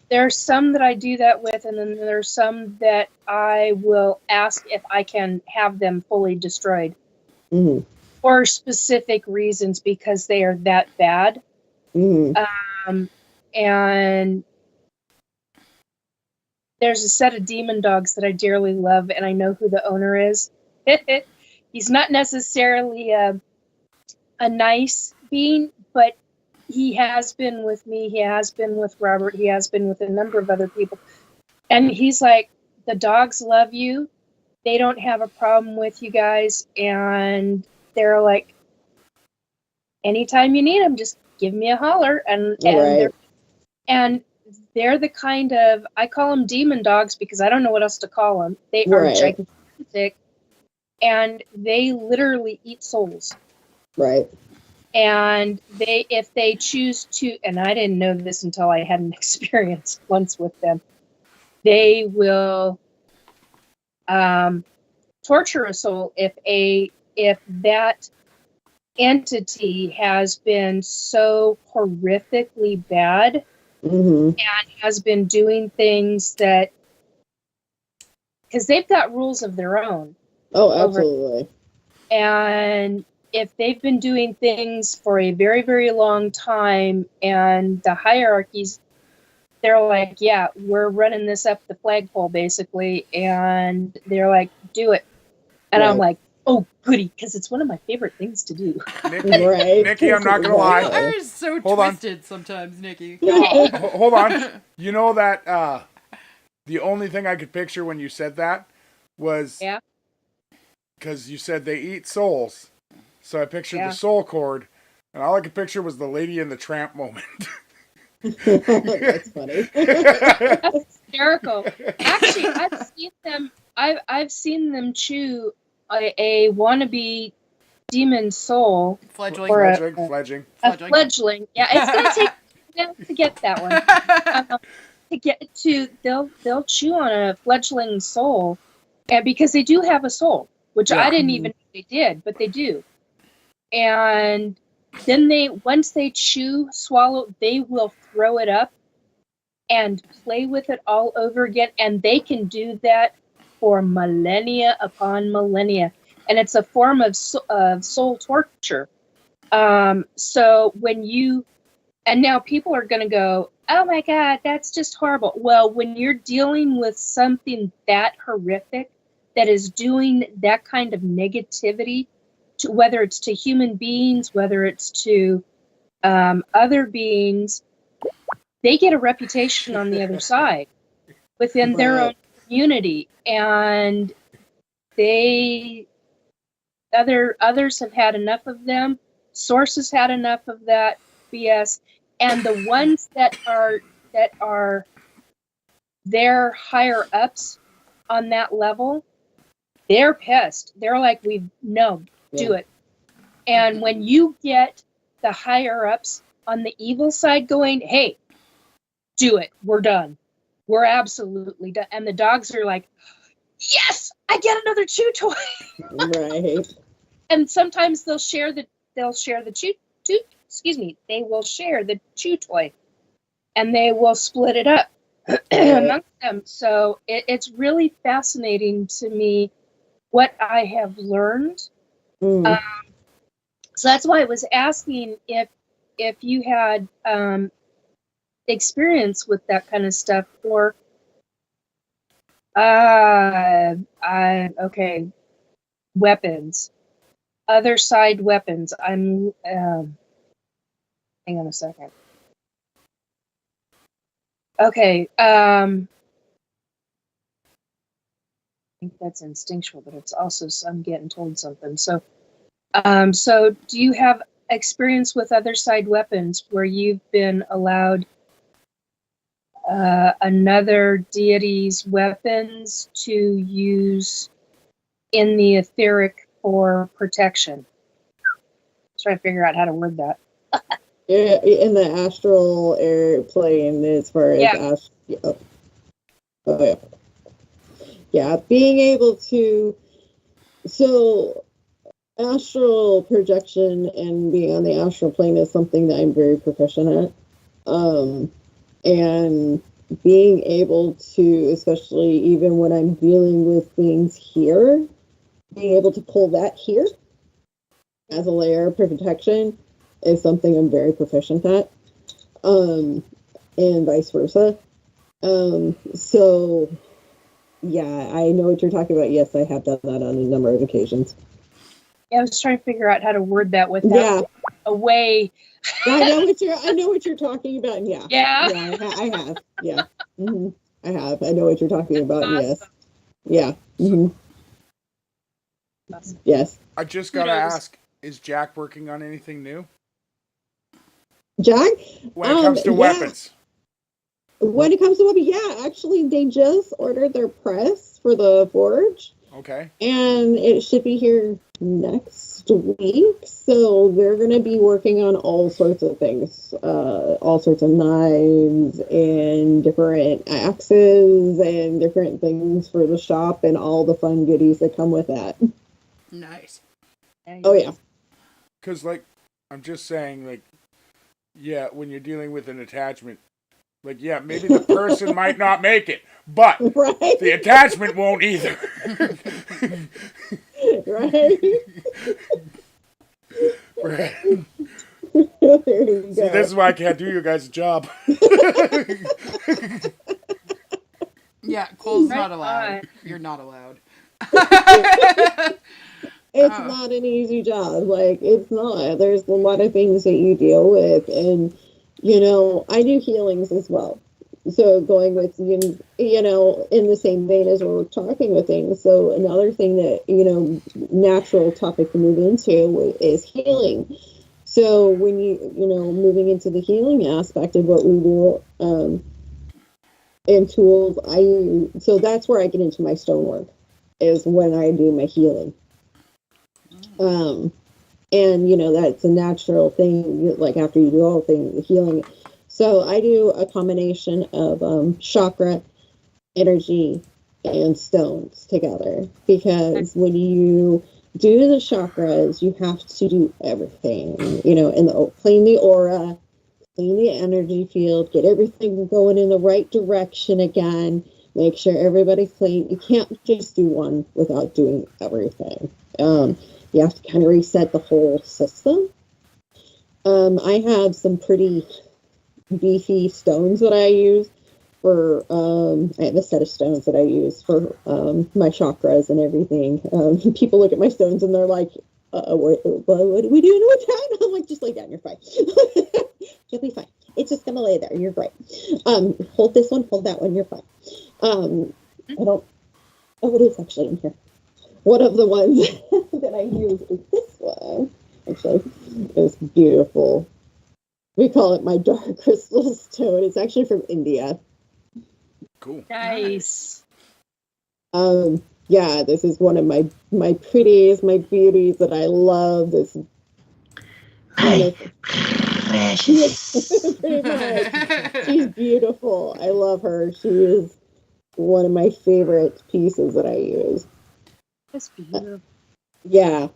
There's some that I do that with, and then there's some that I will ask if I can have them fully destroyed for specific reasons, because they are that bad. And there's a set of demon dogs that I dearly love, and I know who the owner is. He's not necessarily a nice being, but he has been with me. He has been with Robert. He has been with a number of other people. And he's like, the dogs love you. They don't have a problem with you guys. And they're like, anytime you need them, just give me a holler. And they're the kind of, I call them demon dogs because I don't know what else to call them. They are gigantic, and they literally eat souls. Right. And if they choose to, and I didn't know this until I had an experience once with them, they will torture a soul if that entity has been so horrifically bad and has been doing things that, because they've got rules of their own. Oh, absolutely. And if they've been doing things for a very, very long time, and the hierarchies, they're like, yeah, we're running this up the flagpole, basically, and they're like, do it. And I'm like, oh, goody, because it's one of my favorite things to do. Nikki, I'm not going to lie. You're so twisted sometimes, Nikki. Hold on. You know that the only thing I could picture when you said that was... Yeah. Because you said they eat souls. So I pictured the soul cord, and all I could picture was the Lady and the Tramp moment. That's funny. That's hysterical. Actually, I've seen them chew a wannabe demon soul Fledgling. or Fledgling. a fledgling. Yeah, it's gonna take to get that one. They'll chew on a fledgling soul, and because they do have a soul, which I didn't even know they did, but they do. And then once they swallow, they will throw it up and play with it all over again, and they can do that for millennia upon millennia, and it's a form of soul torture. So and now people are going to go, oh my God, that's just horrible. Well, when you're dealing with something that horrific that is doing that kind of negativity, whether it's to human beings, whether it's to other beings, they get a reputation on the other side within their own community. And others have had enough of them. Sources had enough of that BS. And the ones that are their higher ups on that level, they're pissed. They're like, do it. And when you get the higher ups on the evil side going, hey, do it. We're done. We're absolutely done. And the dogs are like, yes, I get another chew toy. Right. And sometimes they'll share the chew. They will share the chew toy, and they will split it up amongst them. So it's really fascinating to me what I have learned. So that's why I was asking if you had experience with that kind of stuff, or weapons, other side weapons. I'm hang on a second. Okay, I think that's instinctual, but it's also I'm getting told something. So do you have experience with other side weapons where you've been allowed another deity's weapons to use in the etheric for protection? Trying to figure out how to word that. In the astral airplane, as far as being able to, so astral projection and being on the astral plane is something that I'm very proficient at. And being able to, especially even when I'm dealing with things here, being able to pull that here as a layer of protection is something I'm very proficient at, and vice versa. So, yeah, I know what you're talking about. Yes, I have done that on a number of occasions. Yeah, I was trying to figure out how to word that without a way. I know what you're talking about. Yeah. I have. Yeah, I have. I know what you're talking about. Awesome. Yes. Yeah. Awesome. Yes. I just gotta ask: is Jack working on anything new? Jack? When it comes to weapons. When it comes to weapons, actually, they just ordered their press for the forge. Okay. And it should be here next week. So they're going to be working on all sorts of things. All sorts of knives and different axes and different things for the shop and all the fun goodies that come with that. Nice. Oh, yeah. Because, I'm just saying, when you're dealing with an attachment, maybe the person might not make it, but the attachment won't either. Right. There you go. See, this is why I can't do you guys' job. Yeah, Cole's not allowed. You're not allowed. It's not an easy job. It's not. There's a lot of things that you deal with. And, I do healings as well. So going with, in the same vein as we're talking with things. So another thing that, natural topic to move into is healing. So when moving into the healing aspect of what we do, and tools, so that's where I get into my stonework, is when I do my healing. And that's a natural thing, like after you do all things, the healing. So I do a combination of chakra, energy, and stones together, because when you do the chakras, you have to do everything, and clean the aura, clean the energy field, get everything going in the right direction again, make sure everybody's clean. You can't just do one without doing everything. You have to kind of reset the whole system. I have some pretty beefy stones that I use for, I have a set of stones that I use for my chakras and everything. People look at my stones and they're like, what are we doing with that? I'm like, just lay down, you're fine. You'll be fine. It's just gonna lay there, you're great. Hold this one, hold that one, you're fine. It is actually in here. One of the ones that I use is this one. Actually, it's beautiful. We call it my dark crystal stone. It's actually from India. Cool. Nice. Yeah, this is one of my pretties, my beauties that I love. This precious. pretty much. She's beautiful. I love her. She is one of my favorite pieces that I use. That's beautiful. Yeah.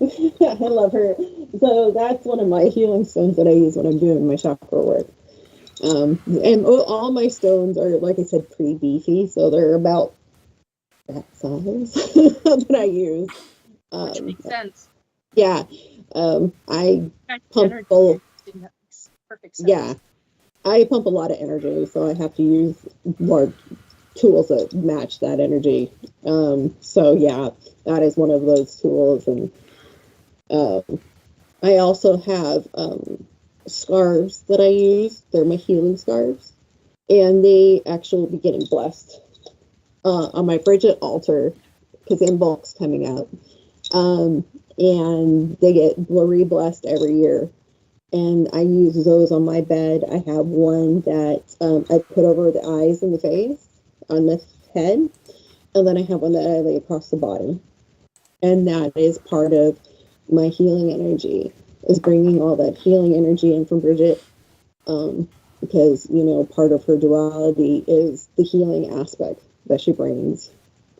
I love her. So that's one of my healing stones that I use when I'm doing my chakra work. And all my stones are, like I said, pretty beefy, so they're about that size that I use. Which makes sense. Yeah. I pump both. That makes perfect sense. Yeah. I pump a lot of energy, so I have to use more tools that match that energy. So yeah, that is one of those tools. And I also have scarves that I use. They're my healing scarves, and they actually be getting blessed on my Bridget altar, because Imbolc's coming up, and they get re-blessed every year. And I use those on my bed. I have one that I put over the eyes and the face on the head, and then I have one that I lay across the body, and that is part of my healing energy, is bringing all that healing energy in from Bridget, because part of her duality is the healing aspect that she brings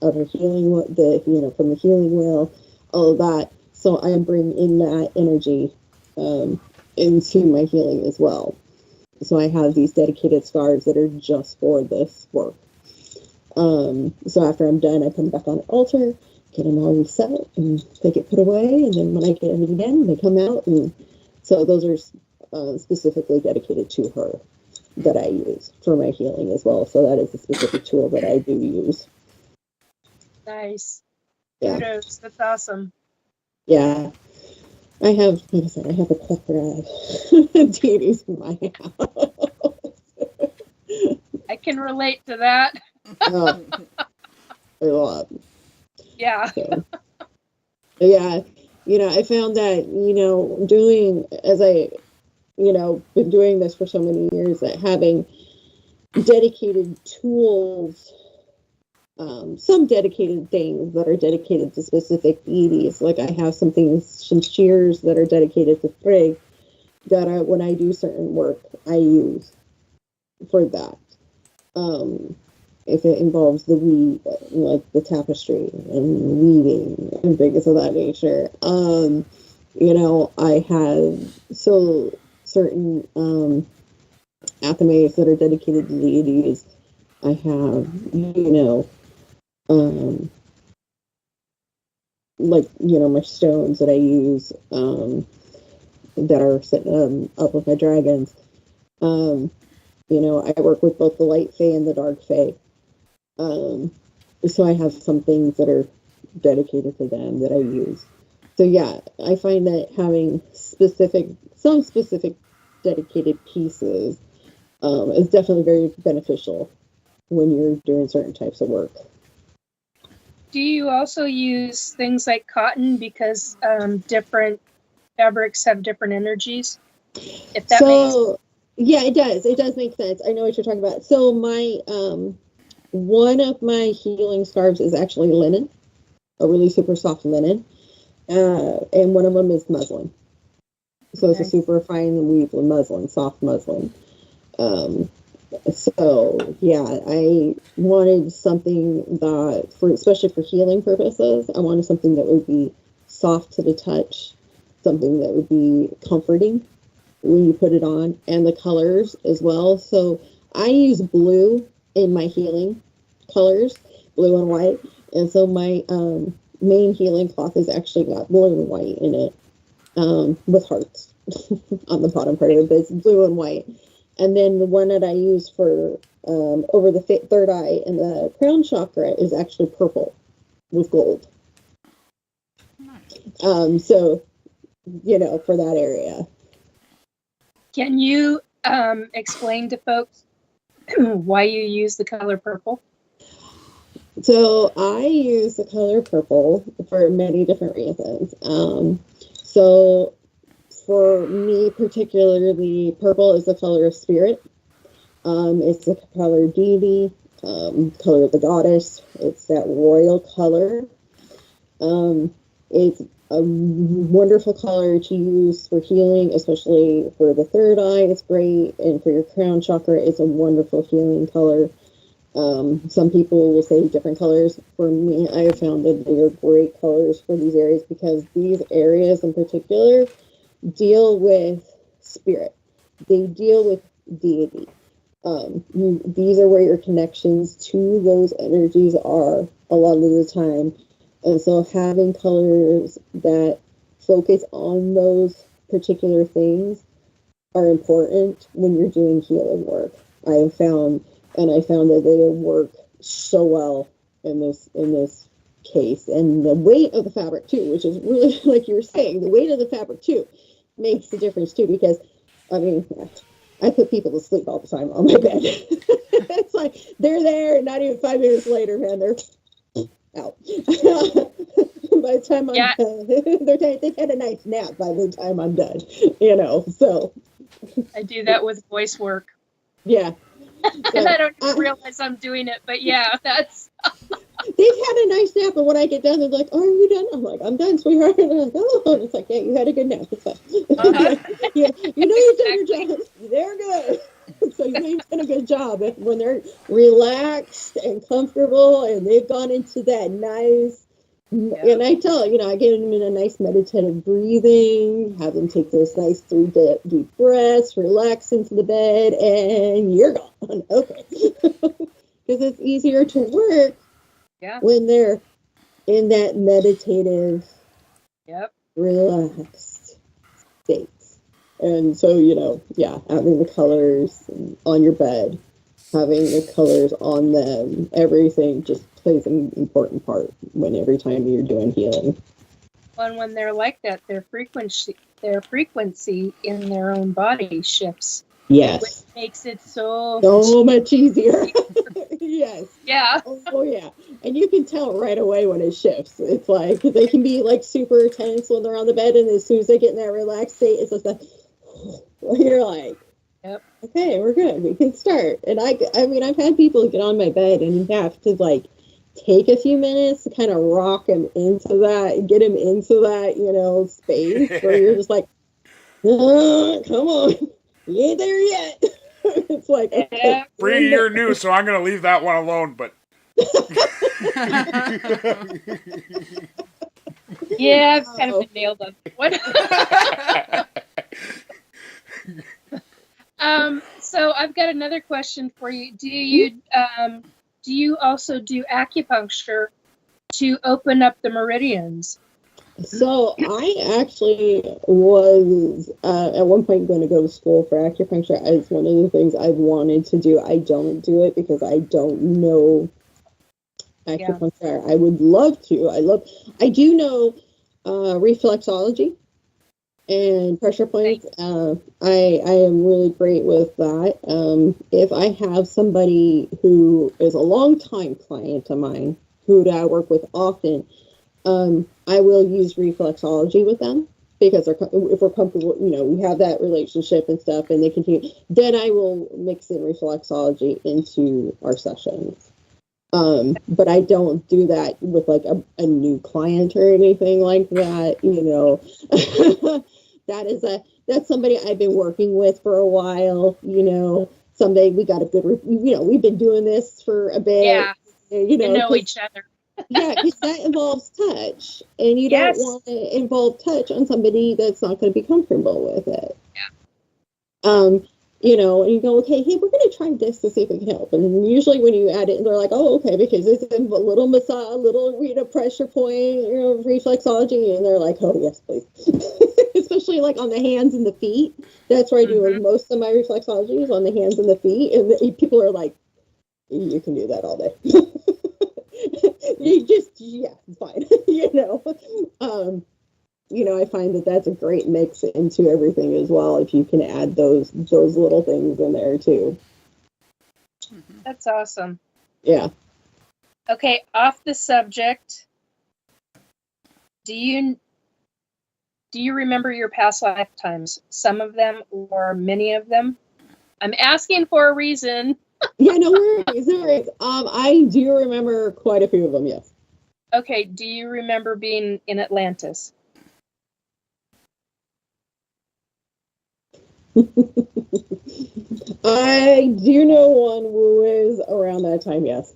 of her healing, from the healing wheel, all of that. So I bring in that energy into my healing as well. So I have these dedicated scarves that are just for this work. So after I'm done, I put them back on the altar, get them all reset, and they get put away. And then when I get them again, they come out. And so those are specifically dedicated to her that I use for my healing as well. So that is a specific tool that I do use. Nice. Yeah. Kudos. That's awesome. Yeah. I have, like I said, I have a plethora of deities in my house. I can relate to that. A lot. Yeah. So, yeah. I found that, as I, been doing this for so many years, that having dedicated tools, some dedicated things that are dedicated to specific deities. Like I have some shears that are dedicated to Frigg that when I do certain work, I use for that. If it involves like the tapestry and weaving and things of that nature. I have certain athames that are dedicated to deities. I have, my stones that I use, that are sitting up with my dragons. I work with both the light fae and the dark fae. So I have some things that are dedicated to them that I use. So yeah, I find that having some specific dedicated pieces is definitely very beneficial when you're doing certain types of work. Do you also use things like cotton, because different fabrics have different energies. If that makes sense. Yeah, it does. It does make sense. I know what you're talking about. So my one of my healing scarves is actually linen, a really super soft linen, and one of them is muslin. So it's a super fine weave muslin, soft muslin. So yeah, I wanted something that, especially for healing purposes, I wanted something that would be soft to the touch, something that would be comforting when you put it on, and the colors as well. So I use blue in my healing colors, blue and white, and so my main healing cloth has actually got blue and white in it, with hearts on the bottom part of it, but it's blue and white. And then the one that I use for over the third eye and the crown chakra is actually purple with gold. So, for that area. Can you explain to folks why you use the color purple? So I use the color purple for many different reasons. So for me particularly, purple is the color of spirit. It's the color of deity, color of the goddess. It's that royal color. It's a wonderful color to use for healing, especially for the third eye. It's great, and for your crown chakra, it's a wonderful healing color. Some people will say different colors. For me, I have found that they are great colors for these areas because these areas in particular deal with spirit. They deal with deity. These are where your connections to those energies are a lot of the time. And so having colors that focus on those particular things are important when you're doing healing work. I found that they work so well in this case. And the weight of the fabric too, which is really, like you were saying, the weight of the fabric too makes the difference too, because I put people to sleep all the time on my bed. It's like they're there, and not even 5 minutes later, man, they're out. By the time I'm done, they've had a nice nap by the time I'm done. So I do that with voice work. Yeah. So, and I don't even realize I'm doing it, but yeah, that's. They've had a nice nap, and when I get done, they're like, "Oh, are you done?" I'm like, "I'm done, sweetheart." And I'm like, "Oh," and it's like, "Yeah, you had a good nap. It's fine." Yeah, you've done your job. They're good. So you've done a good job. When they're relaxed and comfortable, and they've gone into that nice. Yeah. And I tell I get them in a nice meditative breathing, have them take those nice 3 deep breaths, relax into the bed, and you're gone. Okay. Because it's easier to work when they're in that meditative, relaxed state. And so, having the colors on your bed, having the colors on them, everything just plays an important part every time you're doing healing. And when they're like that, their frequency in their own body shifts. Yes. Which makes it so much easier. Yes. Yeah. Oh yeah. And you can tell right away when it shifts. It's like they can be like super tense when they're on the bed, and as soon as they get in that relaxed state, it's just like you're like, yep. Okay, we're good. We can start. And I've had people get on my bed and you have to take a few minutes to kind of rock them into that, get them into that, space where you're just like, come on, you ain't there yet. It's like, okay, Bree, you're new, so I'm gonna leave that one alone. But yeah, I've kind of been nailed on one. So I've got another question for you. Do you also do acupuncture to open up the meridians? So I actually was at one point going to go to school for acupuncture. It's one of the things I've wanted to do. I don't do it because I don't know acupuncture. I would love to. I do know reflexology and pressure points. I am really great with that. If I have somebody who is a long-time client of mine, who I work with often, I will use reflexology with them because if we're comfortable, we have that relationship and stuff, and they continue, then I will mix in reflexology into our sessions. But I don't do that with like a new client or anything like that, that's somebody I've been working with for a while, someday we got a good, we've been doing this for a bit. Yeah. You know each other. Yeah, because that involves touch, and you don't want to involve touch on somebody that's not going to be comfortable with it. Yeah. And you go, okay, hey, we're going to try this to see if it can help. And usually when you add it, they're like, oh, okay, because it's a little massage, a little pressure point, reflexology, and they're like, oh, yes, please. Especially like on the hands and the feet. That's where I do most of my reflexology is on the hands and the feet, and people are like, you can do that all day. It's fine. I find that that's a great mix into everything as well, if you can add those little things in there too. That's awesome. Yeah. Okay, off the subject. Do you remember your past lifetimes? Some of them or many of them? I'm asking for a reason. Yeah, no worries, no worries. I do remember quite a few of them, yes. Okay, do you remember being in Atlantis? I do know one who is around that time, yes.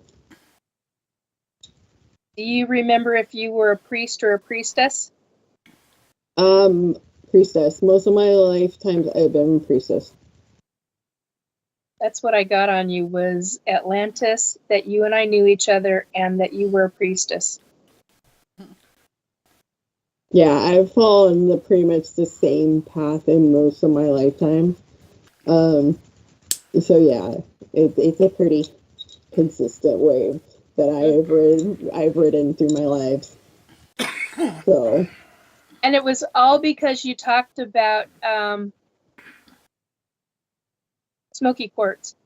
Do you remember if you were a priest or a priestess? Priestess. Most of my lifetimes I've been priestess. That's what I got on you, was Atlantis, that you and I knew each other, and that you were a priestess. Yeah, I've followed pretty much the same path in most of my lifetime. So yeah, it's a pretty consistent wave that I've ridden through my lives. So. And it was all because you talked about smoky quartz.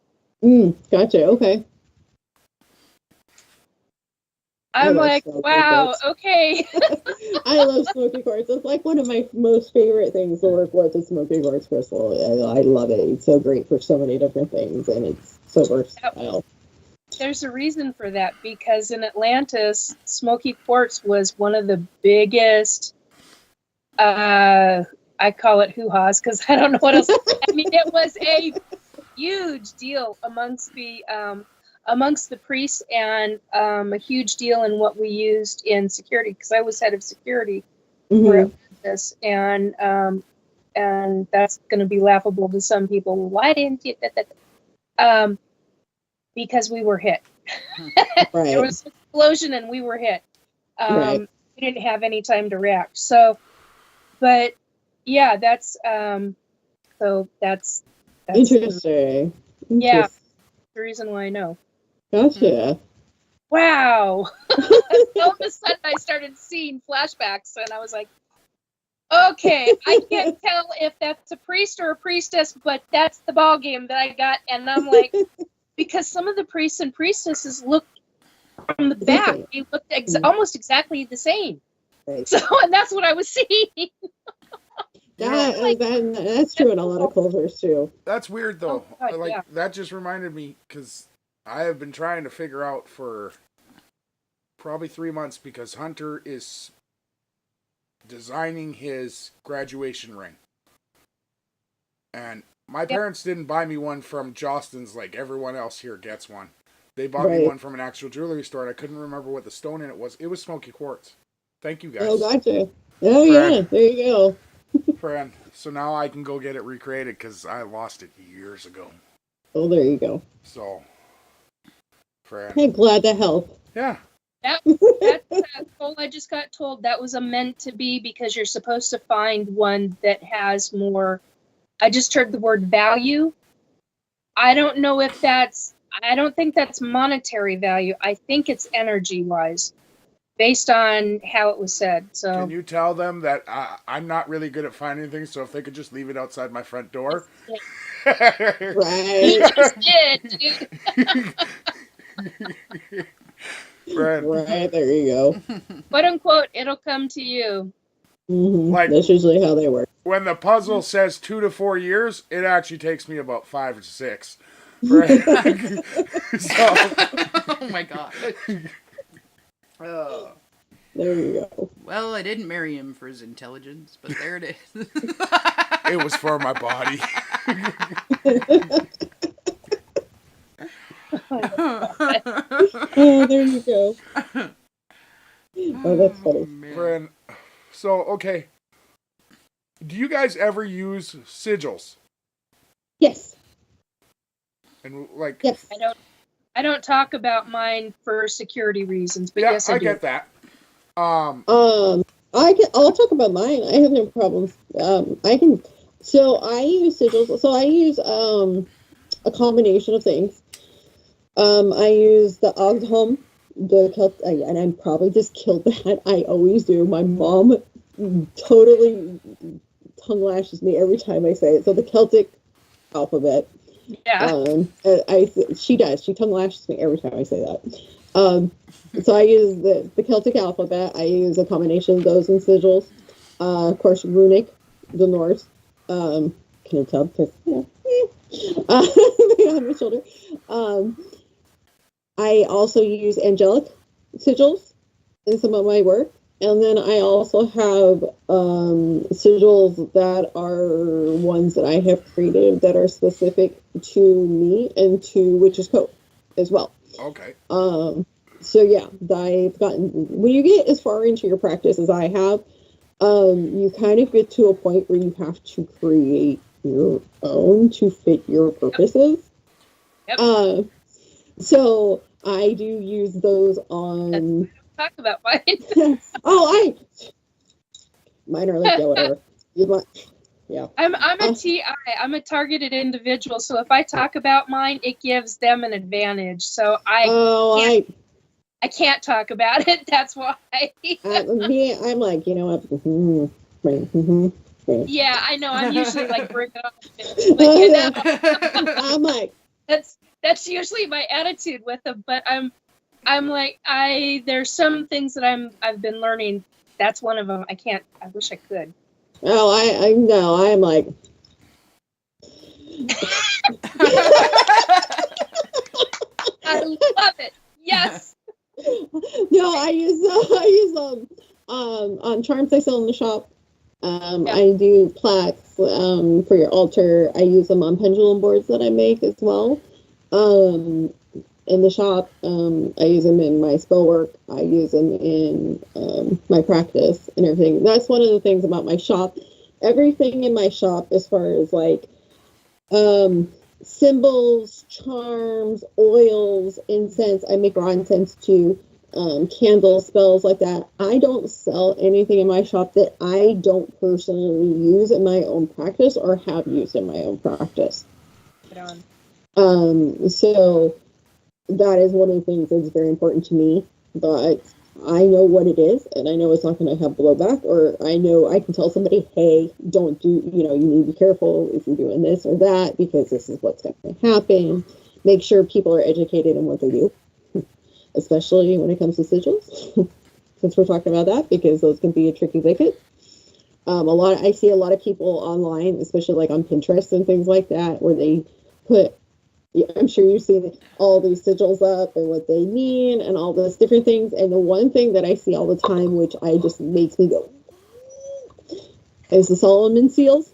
Gotcha. Okay. I'm like, wow, okay. I love smoky quartz. It's like one of my most favorite things to work with is smoky quartz crystal. I love it. It's so great for so many different things, and it's so versatile. There's a reason for that, because in Atlantis, smoky quartz was one of the biggest, I call it hoo-haws, because I don't know what else. I mean, it was a huge deal amongst the priests, and a huge deal in what we used in security, because I was head of security for Atlantis, and that's going to be laughable to some people. Why didn't you? Because we were hit. Right. There was an explosion and we were hit. Right. We didn't have any time to react. So, but yeah, that's interesting. Yeah, the reason why I know. Gotcha. Wow. All of a sudden I started seeing flashbacks, and I was like, okay, I can't tell if that's a priest or a priestess, but that's the ball game that I got. And I'm like, because some of the priests and priestesses look from the back, they looked almost exactly the same. Right. So, and that's what I was seeing. That's true in a lot of cultures too. That's weird though. Oh, God, yeah. That just reminded me, because I have been trying to figure out for probably 3 months, because Hunter is designing his graduation ring. And my parents didn't buy me one from Jostens like everyone else here gets one. They bought me one from an actual jewelry store, and I couldn't remember what the stone in it was. It was smoky quartz. Thank you, guys. Oh, gotcha. Oh, yeah. There you go. Friend. So now I can go get it recreated, because I lost it years ago. Oh, there you go. So, friend. Hey, glad to help. Yeah. That's I just got told that was a meant to be, because you're supposed to find one that has more. I just heard the word value. I don't know if I don't think that's monetary value. I think it's energy wise, based on how it was said. So can you tell them that I'm not really good at finding things, so if they could just leave it outside my front door? Right. He just did, dude. Right, there you go. Quote unquote, it'll come to you. Like, that's usually how they work. when the puzzle says 2 to 4 years, it actually takes me about 5 or 6. Right? So, Oh my god. Oh. There you go. Well, I didn't marry him for his intelligence, but there it is. it was for my body. Oh, there you go. Oh, that's funny. Friend. So, okay. Do you guys ever use sigils? Yes. And like, Yes. I don't talk about mine for security reasons, but yeah, yes, I do. get that. I'll talk about mine. I have no problems. So I use sigils. So I use a combination of things. I use the Ogdholm, and I'm probably just killed that. I always do. My mom totally tongue lashes me every time I say it. So the Celtic alphabet. Yeah. She does. She tongue lashes me every time I say that. So I use the Celtic alphabet. I use a combination of those and sigils. Of course, runic, the Norse. Can you tell? Because on my shoulder. I also use angelic sigils in some of my work. And then I also have sigils that are ones that I have created that are specific to me and to Witch's Cove as well. Okay. So yeah, I've gotten, when you get as far into your practice as I have, you kind of get to a point where you have to create your own to fit your purposes. Yep. So I do use those on. Talk about mine. Mine are like, yeah, whatever. Yeah. I'm a TI. I'm a targeted individual. So if I talk about mine, it gives them an advantage. So I can't talk about it. That's why. I'm like, you know what? Yeah, I know. I'm usually like bring it up. But, I'm like, that's usually my attitude with them. But I'm like, there's some things that I've been learning. That's one of them. I wish I could. Oh, I know. I'm like. I love it. Yes. No, I use on charms I sell in the shop. I do plaques for your altar. I use them on pendulum boards that I make as well. In the shop, I use them in my spell work. I use them in my practice and everything. That's one of the things about my shop. Everything in my shop, as far as like symbols, charms, oils, incense. I make raw incense too. Candles, spells like that. I don't sell anything in my shop that I don't personally use in my own practice or have used in my own practice. So that is one of the things that's very important to me, but I know what it is, and I know it's not going to have blowback, or I know I can tell somebody, hey, don't do, you need to be careful if you're doing this or that, because this is what's going to happen. Make sure people are educated in what they do, especially when it comes to sigils, since we're talking about that, because those can be a tricky wicket. I see a lot of people online, especially like on Pinterest and things like that, where they put, I'm sure you've seen all these sigils up and what they mean and all those different things. And the one thing that I see all the time, which I just makes me go, is the Solomon seals.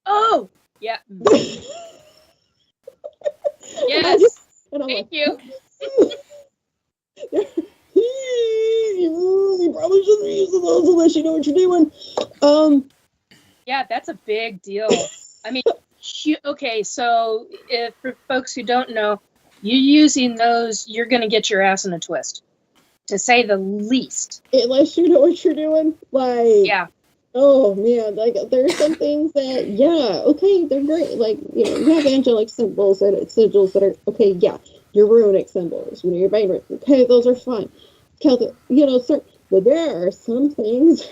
Oh, yeah. Yes. Thank you. You probably shouldn't be using those unless you know what you're doing. Yeah, that's a big deal. I mean, okay, so if for folks who don't know, you using those, you're going to get your ass in a twist, to say the least. Unless you know what you're doing, like, yeah. Oh man, like there's some things that, yeah, okay, they're great. Like, you have angelic symbols and sigils that are okay. Yeah, your runic symbols, your binary. Okay, those are fine. Celtic, but there are some things.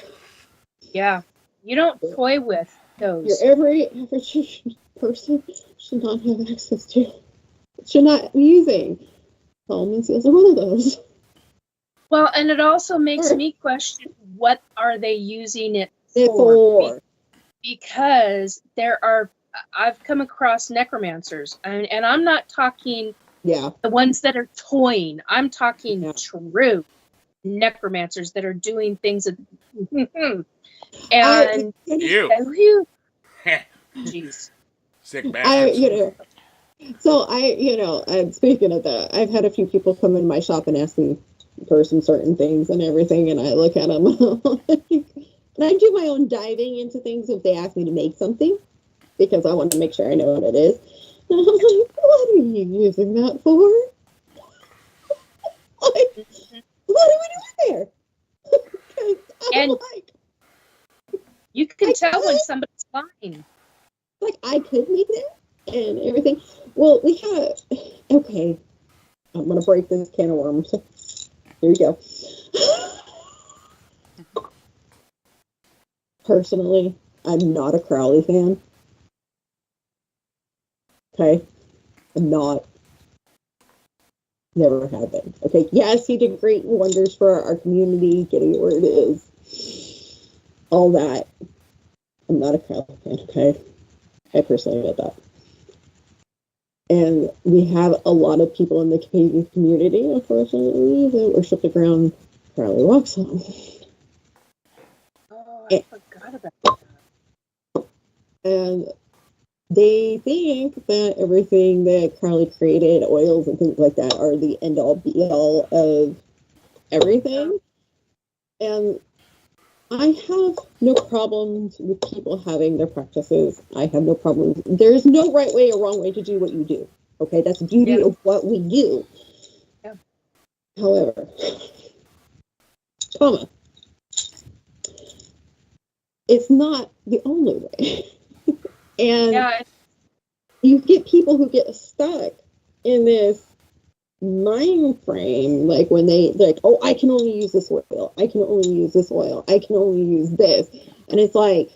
Yeah, you don't toy with those. Your average person should not have access to. Should not be using. Solomon seals are one of those. Well, and it also makes me question, what are they using it It's for? for. Because I've come across necromancers, and I'm not talking Yeah. the ones that are toying. I'm talking Yeah. true necromancers that are doing things that, and You. jeez. Sick bastards. So speaking of that, I've had a few people come in my shop and ask me for some certain things and everything, and I look at them, and I do my own diving into things if they ask me to make something, because I want to make sure I know what it is. And I was like, what are you using that for? Like, what are we doing there? And you can tell when somebody's lying. Like, I could make that and everything. Well, we have, okay, I'm going to break this can of worms. Here we go. Personally, I'm not a Crowley fan. Okay? I'm not. Never have been. Okay, yes, he did great wonders for our community, getting it where it is. All that. I'm not a Crowley fan, okay? I personally get that. And we have a lot of people in the Pagan community, unfortunately, that worship the ground Crowley walks on. Oh, I forgot about that. And they think that everything that Crowley created, oils and things like that, are the end-all, be-all of everything. And I have no problems with people having their practices. I have no problems. There's no right way or wrong way to do what you do. Okay, that's the beauty of what we do. Yeah. However, it's not the only way. And you get people who get stuck in this mind frame, like when they oh, I can only use this oil, I can only use this oil, I can only use this, and it's like,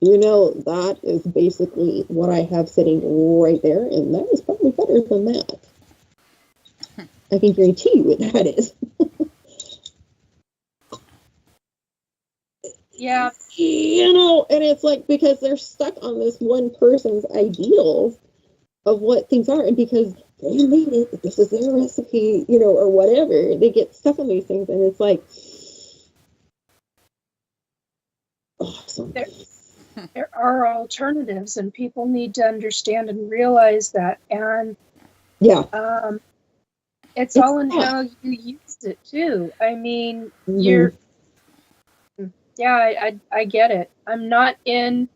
that is basically what I have sitting right there, and that is probably better than that. I can guarantee you what that is. Yeah. And it's like, because they're stuck on this one person's ideals of what things are, and because they made it, this is their recipe, or whatever, they get stuck on these things, and it's like, awesome. There are alternatives, and people need to understand and realize that. And it's all in how you use it too. I mean, I get it. I'm not in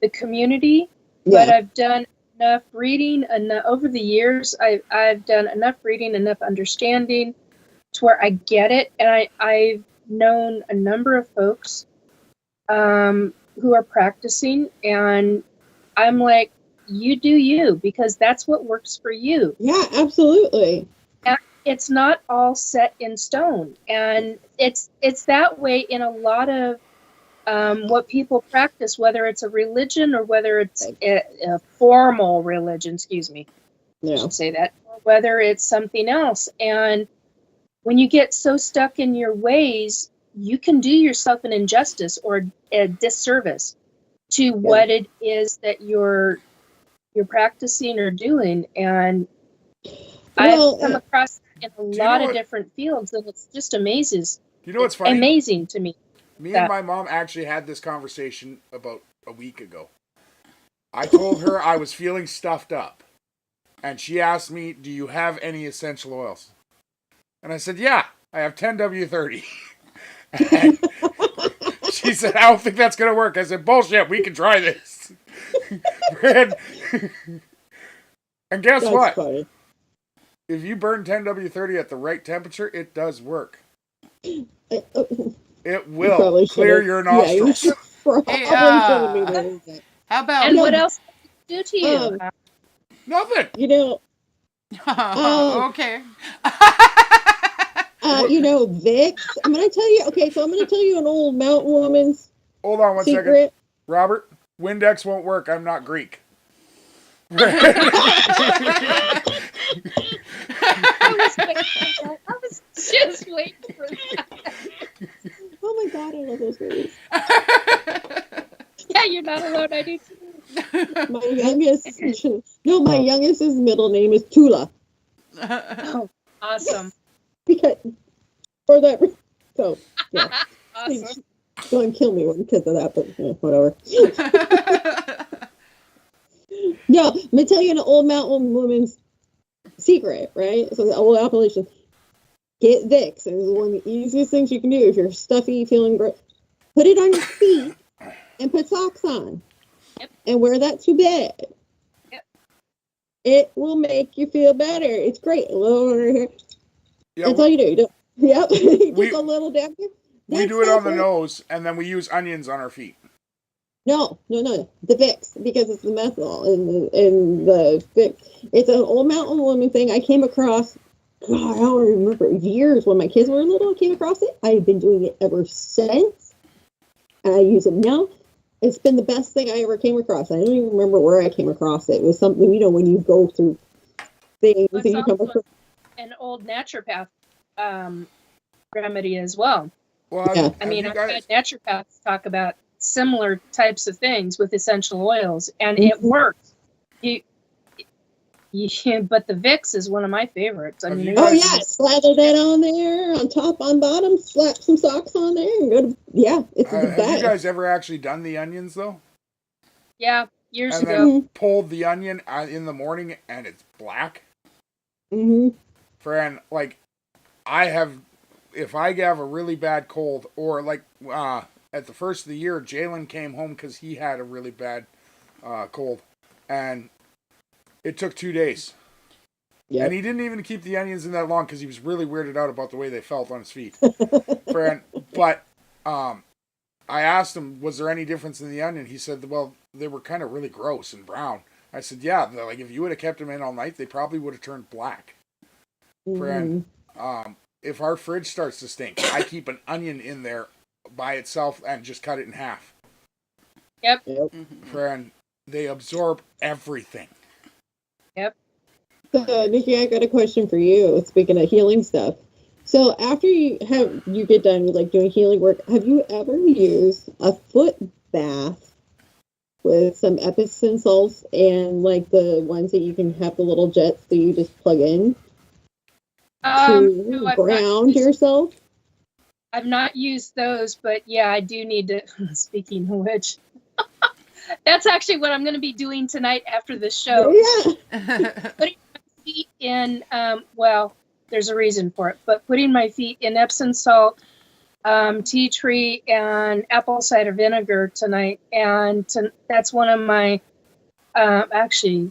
the community, but I've done enough reading, and over the years, I've done enough reading, enough understanding to where I get it. And I've known a number of folks who are practicing, and I'm like, you do you, because that's what works for you. Yeah, absolutely. And it's not all set in stone, and it's that way in a lot of what people practice, whether it's a religion or whether it's a formal religion, excuse me, I should say that, or whether it's something else. And when you get so stuck in your ways, you can do yourself an injustice or a disservice to what it is that you're practicing or doing. And I've come across it in a lot of different fields, and it's just amazes. You know what's funny? Amazing to me. Me and my mom actually had this conversation about a week ago. I told her I was feeling stuffed up, and she asked me, do you have any essential oils? And I said, yeah, I have 10W30. And she said, I don't think that's going to work. I said, bullshit, we can try this. And guess what? Funny. If you burn 10W30 at the right temperature, it does work. It will clear your nostrils. How about... And what else does it do to you? Nothing. Okay. Vicks. I'm going to tell you. Okay, so I'm going to tell you an old mountain woman's Hold on one secret. second. Robert, Windex won't work. I'm not Greek. I was just waiting for that. God, I love those movies. Yeah, you're not alone. I do too. My youngest's middle name is Tula. Oh, awesome. Because for that, so yeah. Awesome. Don't kill me because of that, but whatever. No, I'm gonna tell you an old mountain woman's secret, right? So the old Appalachian, get Vicks. It's one of the easiest things you can do if you're stuffy, feeling gross. Put it on your feet and put socks on. Yep. And wear that to bed. Yep. It will make you feel better. It's great. A little under here. Yeah, That's all you do. You don't. Yep. Just a little dab. We do it on the nose, and then we use onions on our feet. No. The Vicks, because it's the methanol in the Vicks. It's an old mountain woman thing I came across. God, I don't remember, years when my kids were little. I came across it. I've been doing it ever since. And I use it now. It's been the best thing I ever came across. I don't even remember where I came across it. It was something, when you go through things and you come across an old naturopath remedy as well. Well, Yeah. I mean, I've had naturopaths talk about similar types of things with essential oils, and it works. But the Vicks is one of my favorites. I mean, slather that on there, on top, on bottom, slap some socks on there, and go to, it's the best. Have you guys ever actually done the onions, though? Yeah, years and ago. Then pulled the onion in the morning, and it's black? Mm-hmm. Friend, like, if I have a really bad cold, or like, at the first of the year, Jalen came home because he had a really bad cold, and it took 2 days. Yep. And he didn't even keep the onions in that long because he was really weirded out about the way they felt on his feet. But I asked him, was there any difference in the onion? He said, well, they were kind of really gross and brown. I said, yeah, like if you would have kept them in all night, they probably would have turned black. Friend, if our fridge starts to stink, I keep an onion in there by itself and just cut it in half. Yep. Friend, they absorb everything. Yep. So, Nikki, I got a question for you. Speaking of healing stuff, so after you get done with like doing healing work, have you ever used a foot bath with some Epsom salts and like the ones that you can have the little jets that you just plug in to ground yourself? I've not used those, but yeah, I do need to. Speaking of which. That's actually what I'm going to be doing tonight after the show. Yeah. Putting my feet in, there's a reason for it, but putting my feet in Epsom salt, tea tree, and apple cider vinegar tonight. And that's one of my, actually,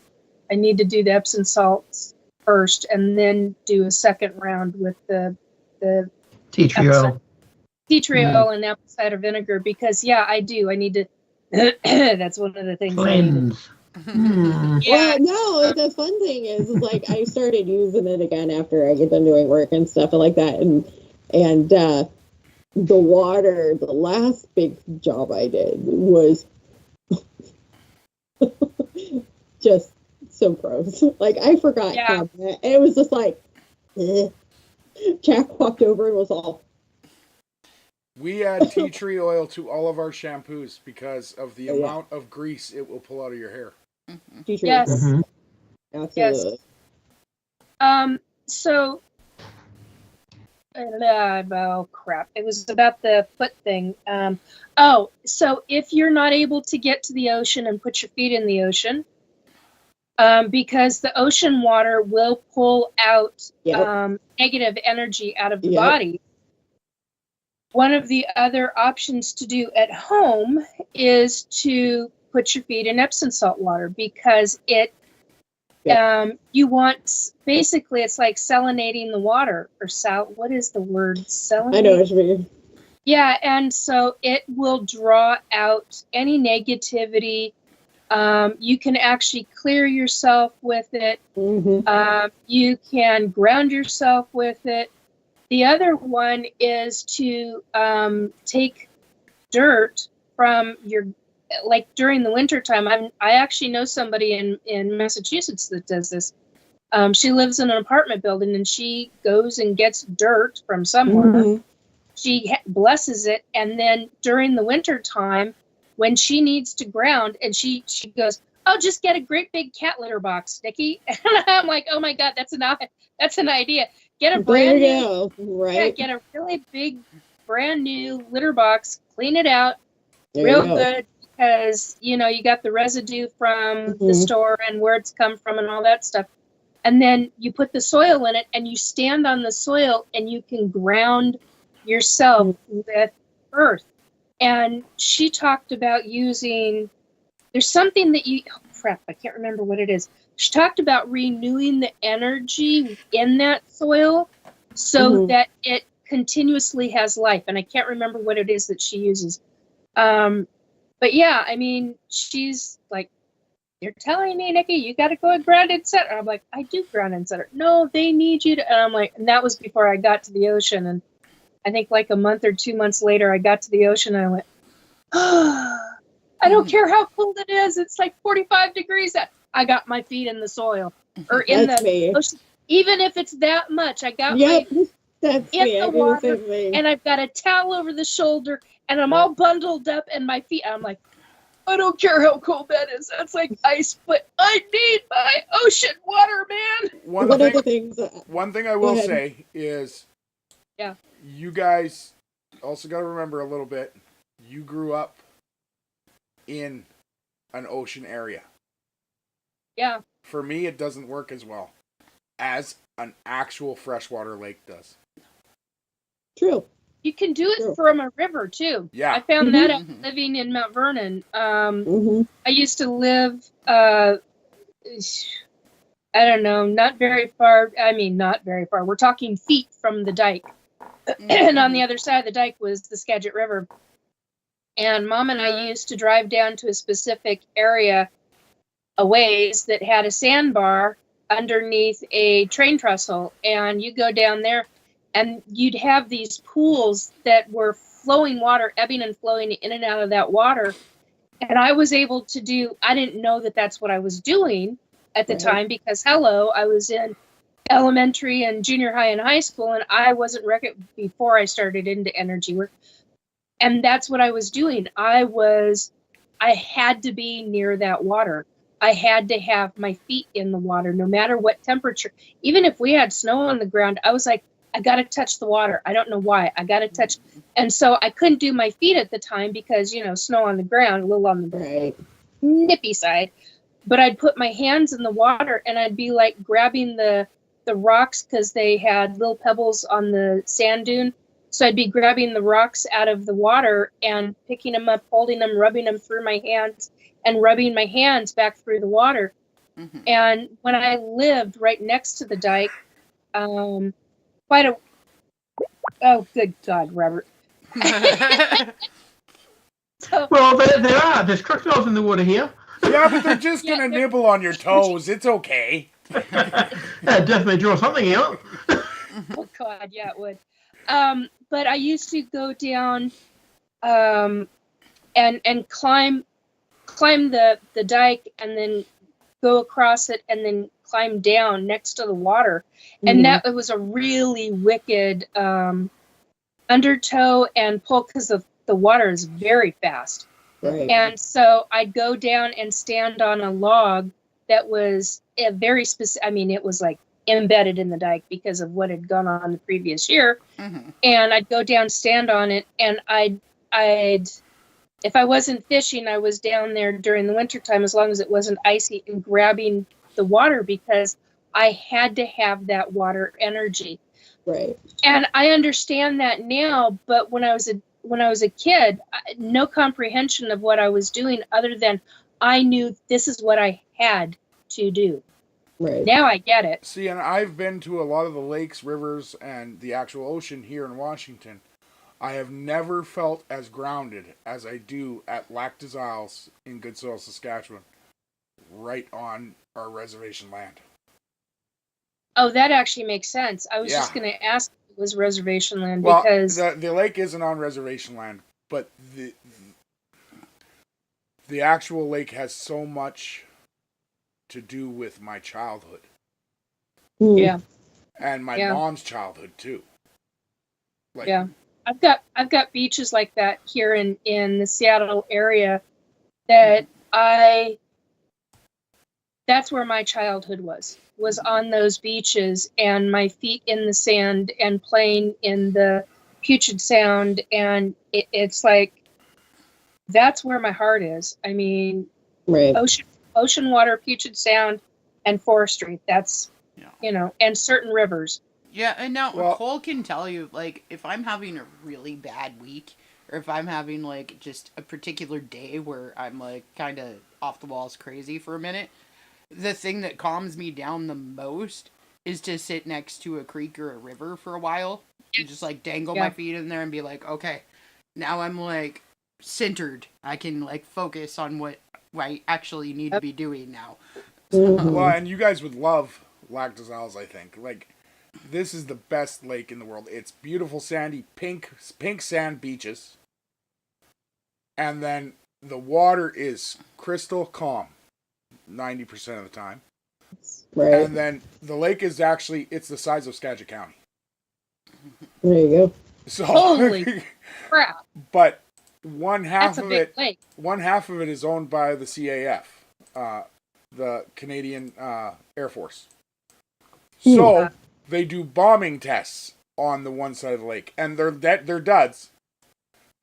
I need to do the Epsom salts first and then do a second round with the tea tree oil. Tea tree oil and apple cider vinegar because, I do. I need to. That's one of the things. Cleanse. Yeah, no, the fun thing is like I started using it again after I get done doing work and stuff like that, and the water. The last big job I did was just so gross. Like I forgot how bad, and it was just like Jack walked over and was all. We add tea tree oil to all of our shampoos because of the amount of grease it will pull out of your hair. Yes. Absolutely. Yes. So, oh crap! It was about the foot thing. So if you're not able to get to the ocean and put your feet in the ocean, because the ocean water will pull out negative energy out of the body. One of the other options to do at home is to put your feet in Epsom salt water because you want, basically it's like salinating the water or what is the word? Salinate? I know what you mean. Yeah, and so it will draw out any negativity. You can actually clear yourself with it. Mm-hmm. You can ground yourself with it. The other one is to take dirt from your, like during the wintertime. I actually know somebody in Massachusetts that does this. She lives in an apartment building and she goes and gets dirt from somewhere she blesses it, and then during the winter time, when she needs to ground, and she goes, "Oh, just get a great big cat litter box, Nikki." And I'm like, "Oh my God, that's an idea. Get a brand new, get a really big, brand new litter box, clean it out, real good, because you got the residue from the store and where it's come from and all that stuff." And then you put the soil in it, and you stand on the soil, and you can ground yourself with earth. And she talked about using, there's something that I can't remember what it is. She talked about renewing the energy in that soil so that it continuously has life. And I can't remember what it is that she uses. But yeah, I mean, she's like, "You're telling me, Nikki, you got to go and ground and center." I'm like, "I do ground and center." "No, they need you to." And I'm like, and that was before I got to the ocean. And I think like a month or 2 months later, I got to the ocean and I went, I don't care how cold it is. It's like 45 degrees. I got my feet in the soil or in the ocean. Even if it's that much, I got my in the water, and I've got a towel over the shoulder, and I'm all bundled up, and my feet, I'm like, I don't care how cold that is. That's like ice, but I need my ocean water, man. One thing I will say is, you guys also got to remember a little bit, you grew up in an ocean area. Yeah. For me, it doesn't work as well as an actual freshwater lake does. True. You can do it from a river, too. Yeah. I found that out living in Mount Vernon. I used to live, I don't know, not very far. I mean, not very far. We're talking feet from the dike. And on the other side of the dike was the Skagit River. And Mom and I used to drive down to a specific area a ways that had a sandbar underneath a train trestle. And you go down there, and you'd have these pools that were flowing water, ebbing and flowing in and out of that water. And I was able to do, I didn't know that that's what I was doing at the time, because I was in elementary and junior high and high school, and I wasn't before I started into energy work. And that's what I was doing. I had to be near that water. I had to have my feet in the water, no matter what temperature. Even if we had snow on the ground, I was like, I got to touch the water. I don't know why. I got to touch. And so I couldn't do my feet at the time because, snow on the ground, a little on the nippy side. But I'd put my hands in the water, and I'd be like grabbing the rocks, because they had little pebbles on the sand dune. So I'd be grabbing the rocks out of the water and picking them up, holding them, rubbing them through my hands, and rubbing my hands back through the water. And when I lived right next to the dike, oh, good God, Robert. Well, there are. There's crocodiles in the water here. Yeah, but they're just going to nibble on your toes. It's okay. That definitely draw something out. Oh, God, yeah, it would. But I used to go down and climb the dike, and then go across it, and then climb down next to the water. And that it was a really wicked undertow and pull, because the water is very fast. Right. And so I'd go down and stand on a log that was a very specific, it was like embedded in the dike because of what had gone on the previous year. And I'd go down, stand on it, and I'd if I wasn't fishing, I was down there during the wintertime, as long as it wasn't icy, and grabbing the water, because I had to have that water energy. Right. And I understand that now, but when I was a kid, no comprehension of what I was doing, other than I knew this is what I had to do. Right. Now I get it. See, and I've been to a lot of the lakes, rivers, and the actual ocean here in Washington. I have never felt as grounded as I do at Lac des Isles in Goodsoil, Saskatchewan, right on our reservation land. Oh, that actually makes sense. I was just going to ask if it was reservation land, because the lake isn't on reservation land, but the actual lake has so much to do with my childhood. Yeah. And my mom's childhood too. Like, yeah. I've got beaches like that here in the Seattle area that that's where my childhood was on those beaches, and my feet in the sand and playing in the Puget Sound, and it's like that's where my heart is. I mean, Right. ocean water, Puget Sound, and forestry. That's Yeah. And certain rivers. Yeah, and now Well- Cole can tell you, like, if I'm having a really bad week, or if I'm having, like, just a particular day where I'm, like, kind of off the walls crazy for a minute, the thing that calms me down the most is to sit next to a creek or a river for a while and just, like, dangle my feet in there and be like, okay, now I'm, like, centered. I can, like, focus on what I actually need to be doing now. Mhm. Well, and you guys would love Lac des Isles, I think. Like, this is the best lake in the world. It's beautiful, sandy, pink sand beaches. And then the water is crystal calm 90% of the time. Right. And then the lake is actually, it's the size of Skagit County. There you go. So, Holy crap! but one half That's a of big it, lake. one half of it is owned by the CAF, the Canadian Air Force. So they do bombing tests on the one side of the lake, and they're duds,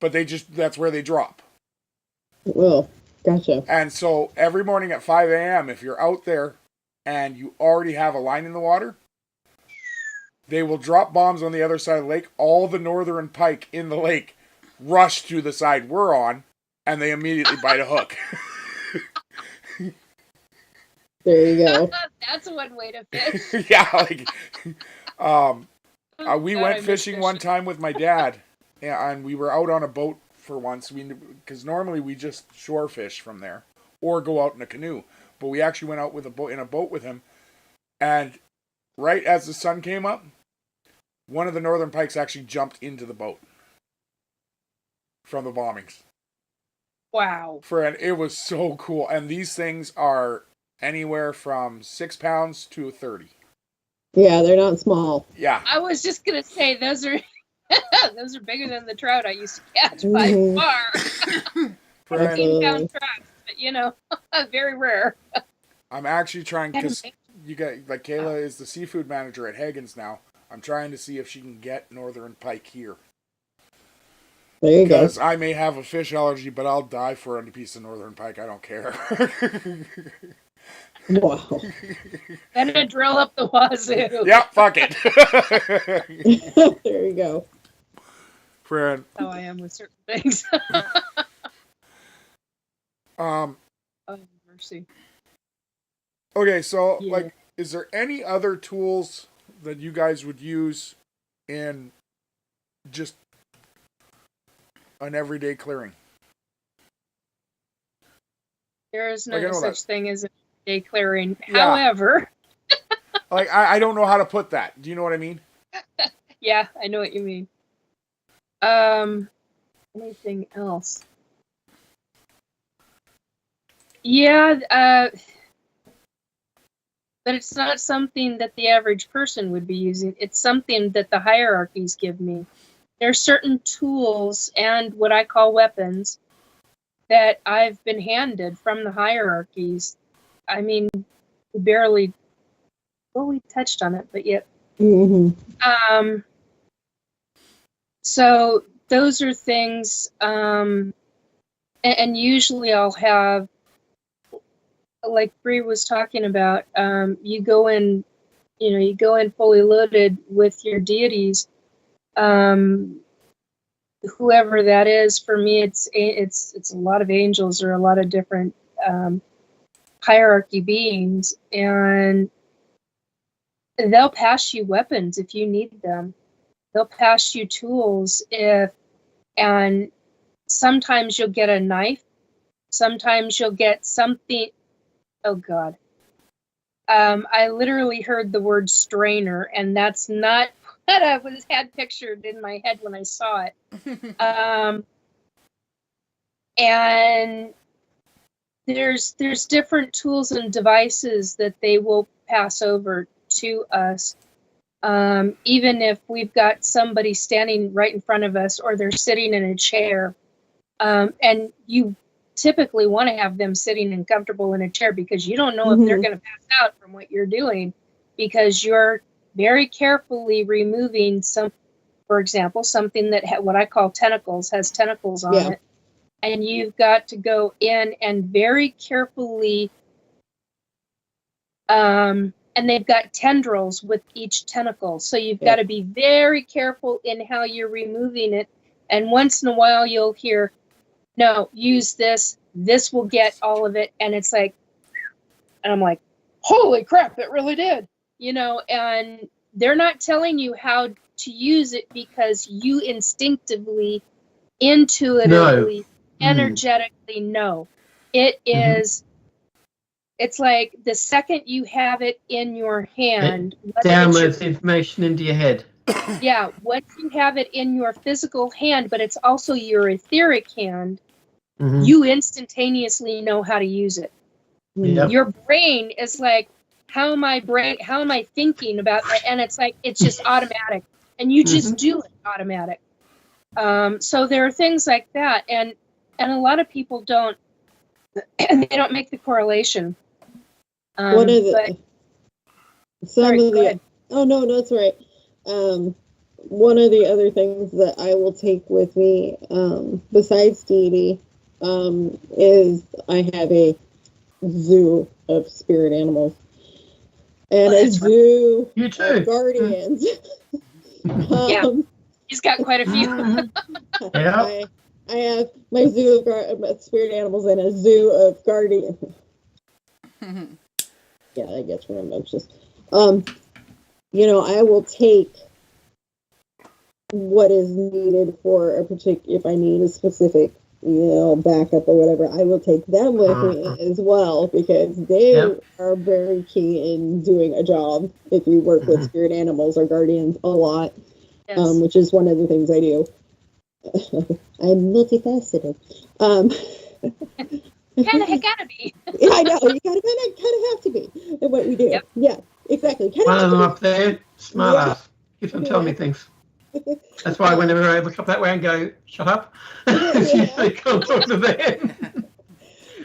but that's where they drop. Well, gotcha. And so every morning at 5 a.m., if you're out there and you already have a line in the water, they will drop bombs on the other side of the lake. All the northern pike in the lake rush to the side we're on, and they immediately bite a hook. There you go. That's one way to fish. Yeah, like, we God, I went miss fishing one time with my dad, and we were out on a boat for once. Because normally we just shore fish from there or go out in a canoe, but we actually went out with in a boat with him, and right as the sun came up, one of the northern pikes actually jumped into the boat from the bombings. Wow. It was so cool, and these things are anywhere from 6 pounds to 30. Yeah, they're not small. Yeah. I was just gonna say those are those are bigger than the trout I used to catch by Mhm. far. Friend, Absolutely. 15-pound trout, but very rare. I'm actually trying, because you got, like, Kayla is the seafood manager at Hagen's now. I'm trying to see if she can get northern pike here. There you go. Because I may have a fish allergy, but I'll die for a piece of northern pike. I don't care. Wow. And a drill up the wazoo. Yeah, fuck it. There you go. Friend. That's how I am with certain things. Oh, mercy. Okay, so, Yeah. like, is there any other tools that you guys would use in just an everyday clearing? There is Like, I no know such that. thing as a day clearing. Yeah. However, Like, I don't know how to put that. Do you know what I mean? yeah, I know what you mean. Anything else? Yeah, but it's not something that the average person would be using. It's something that the hierarchies give me. There are certain tools and what I call weapons that I've been handed from the hierarchies. I mean, we touched on it, but yet. Mm-hmm. So those are things, and usually I'll have, like Bree was talking about, you go in fully loaded with your deities, whoever that is. For me, it's a lot of angels or a lot of different hierarchy beings, and they'll pass you weapons if you need them. They'll pass you tools and sometimes you'll get a knife. Sometimes you'll get something. Oh God. I literally heard the word strainer, and that's not what I had pictured in my head when I saw it. And there's different tools and devices that they will pass over to us. even if we've got somebody standing right in front of us or they're sitting in a chair, and you typically want to have them sitting and comfortable in a chair because you don't know if they're going to pass out from what you're doing, because you're very carefully removing for example, something that what I call tentacles, has tentacles on it. And you've got to go in and very carefully, and they've got tendrils with each tentacle. So you've got to be very careful in how you're removing it. And once in a while you'll hear, no, use this will get all of it. And it's like, and I'm like, holy crap, it really did. And they're not telling you how to use it because you instinctively, intuitively, energetically know. It is, it's like the second you have it in your hand. It downloads information into your head. Yeah, once you have it in your physical hand, but it's also your etheric hand, you instantaneously know how to use it. Yep. Your brain is like, how am I thinking about that? And it's like, it's just automatic. And you just do it automatic. So there are things like that. And a lot of people don't, they don't make the correlation. One of the, oh no, that's right. One of the other things that I will take with me, besides deity, is I have a zoo of spirit animals and a zoo of guardians. Yeah, he's got quite a few. Yeah. I have my zoo of spirit animals and a zoo of guardians. Yeah, that gets rambunctious. I will take what is needed for a particular, if I need a specific, backup or whatever, I will take them with me as well, because they are very key in doing a job if you work with spirit animals or guardians a lot, which is one of the things I do. I'm multifaceted. Kind of gotta be. Yeah, I know. You kind of have to be in what we do. Yep. Yeah, exactly. One of them up there, smart ass. Keeps on telling me things. That's why whenever I look up that way and go, shut up, she can't talk to them.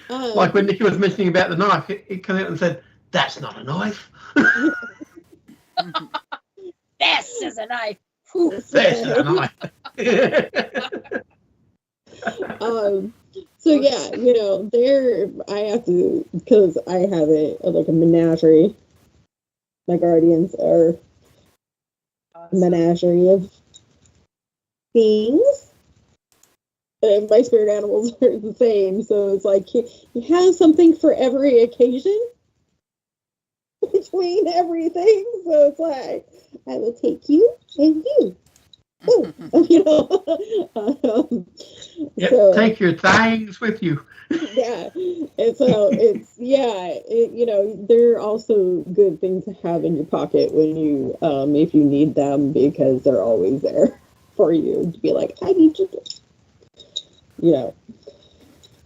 Like when Nikki was mentioning about the knife, he came out and said, that's not a knife. This is a knife. That's not a knife. So yeah, there I have to, because I have a menagerie. My guardians are a menagerie of things. And my spirit animals are the same, so it's like you have something for every occasion between everything. So it's like, I will take you and you. So, take your things with you. Yeah, and so they're also good things to have in your pocket when you, if you need them, because they're always there for you to be like, I need you.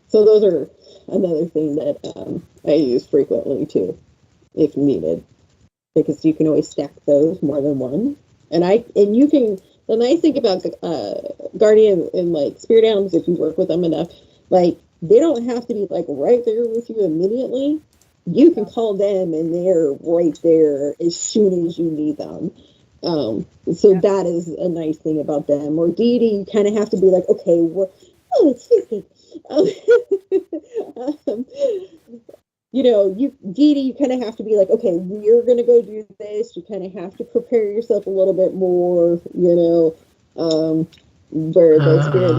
So those are another thing that I use frequently too, if needed, because you can always stack those more than one, and you can. The nice thing about guardian and like spirit animals, if you work with them enough, like they don't have to be like right there with you immediately. You can call them and they're right there as soon as you need them. So that is a nice thing about them. Or deity, you kind of have to be like, okay, it's Tuesday. Deity, you kind of have to be like, okay, we're going to go do this. You kind of have to prepare yourself a little bit more, where the spirit...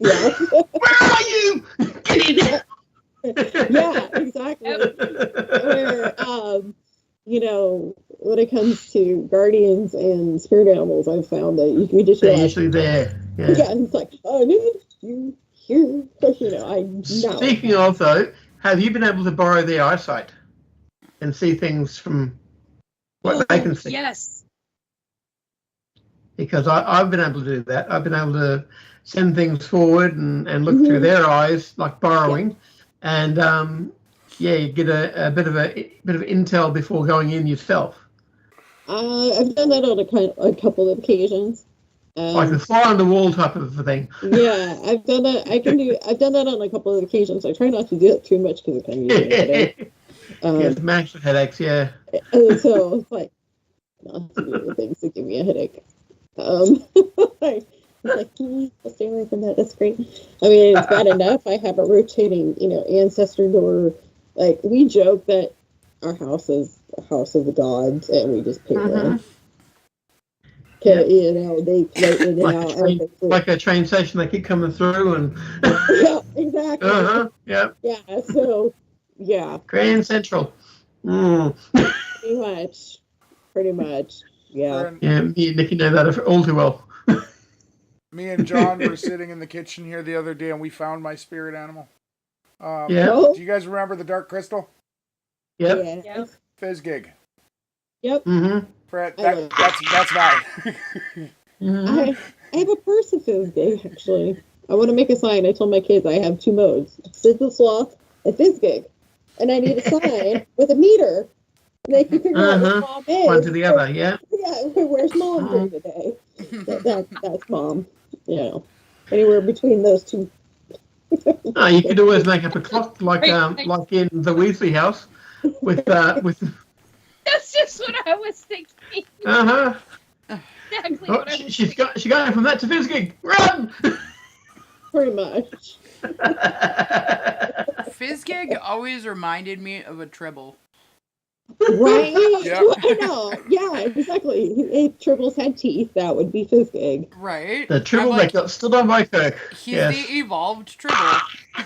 Yeah. Where are you? Get in there. Yeah, exactly. Where, when it comes to guardians and spirit animals, I've found that you can just... They're usually there. Yeah, it's like, oh, no, you... Here, I know. Speaking of, though, have you been able to borrow their eyesight and see things from what they can see? Yes. Because I've been able to do that. I've been able to send things forward and look through their eyes, like borrowing. And yeah, you get a bit of intel before going in yourself. I've done that on a couple of occasions. Like the fly on the wall type of a thing. Yeah, I've done that. I've done that on a couple of occasions. I try not to do it too much because it can give me a headache. Yeah, smash the headaches. Yeah. So it's like not to do the things that give me a headache. Like, I'll stay away from that. That's great. I mean, it's bad enough. I have a rotating, ancestor door. Like, we joke that our house is a house of the gods, and we just pick them. They float in and out. Like a train station, they keep coming through, and yeah, exactly. Yeah. Yeah. So, yeah. Grand Central. Pretty much. Yeah. Yeah. Me and Nikki know that all too well. Me and John were sitting in the kitchen here the other day, and we found my spirit animal. Yeah. Do you guys remember the dark crystal? Yep. Yeah. Fizzgig. Yep. Mm-hmm. Fred, that's mine. I have a purse of Fizzgig, actually. I want to make a sign. I told my kids I have 2 modes: Sizzle Sloth and Fizzgig. And I need a sign with a meter. And they can figure out where Mom is. One to the other, yeah. Yeah, where's Mom during the day? That's Mom. Anywhere between those 2. You could always make up a clock like in the Weasley house with. That's just what I was thinking. Exactly. Oh, she's going from that to Fizzgig. Run! Pretty much. Fizzgig always reminded me of a treble. Right? Yeah. I know. Yeah, exactly. If tribbles had teeth, that would be Fizzgig. Right. The tribble that got stood on by Kirk. He's the evolved tribble.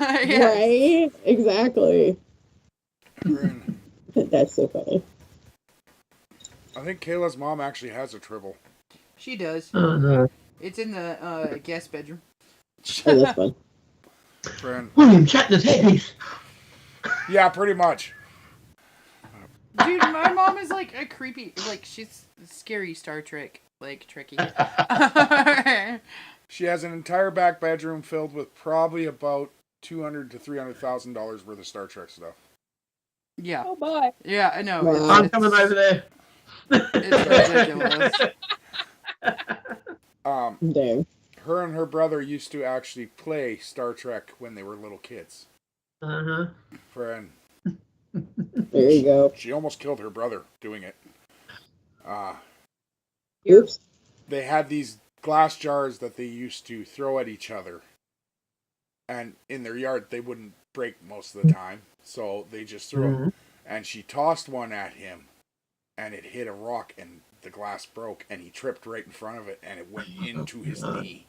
Yes. Right? Exactly. That's so funny. I think Kayla's mom actually has a tribble. She does. Oh, no. It's in the guest bedroom. Oh, that's fun. Friend. William Shatner's headpiece. Yeah, pretty much. Dude, my mom is like a creepy, like she's scary Star Trek, like tricky. She has an entire back bedroom filled with probably about $200,000 to $300,000 worth of Star Trek stuff. Yeah. Oh boy. Yeah, I know. Wow. I'm coming over there. It's ridiculous. Dang. Her and her brother used to actually play Star Trek when they were little kids. Friend. There you go. She almost killed her brother doing it. Oops. They had these glass jars that they used to throw at each other. And in their yard, they wouldn't break most of the time. So they just threw them. And she tossed one at him. And it hit a rock and the glass broke. And he tripped right in front of it. And it went into his knee.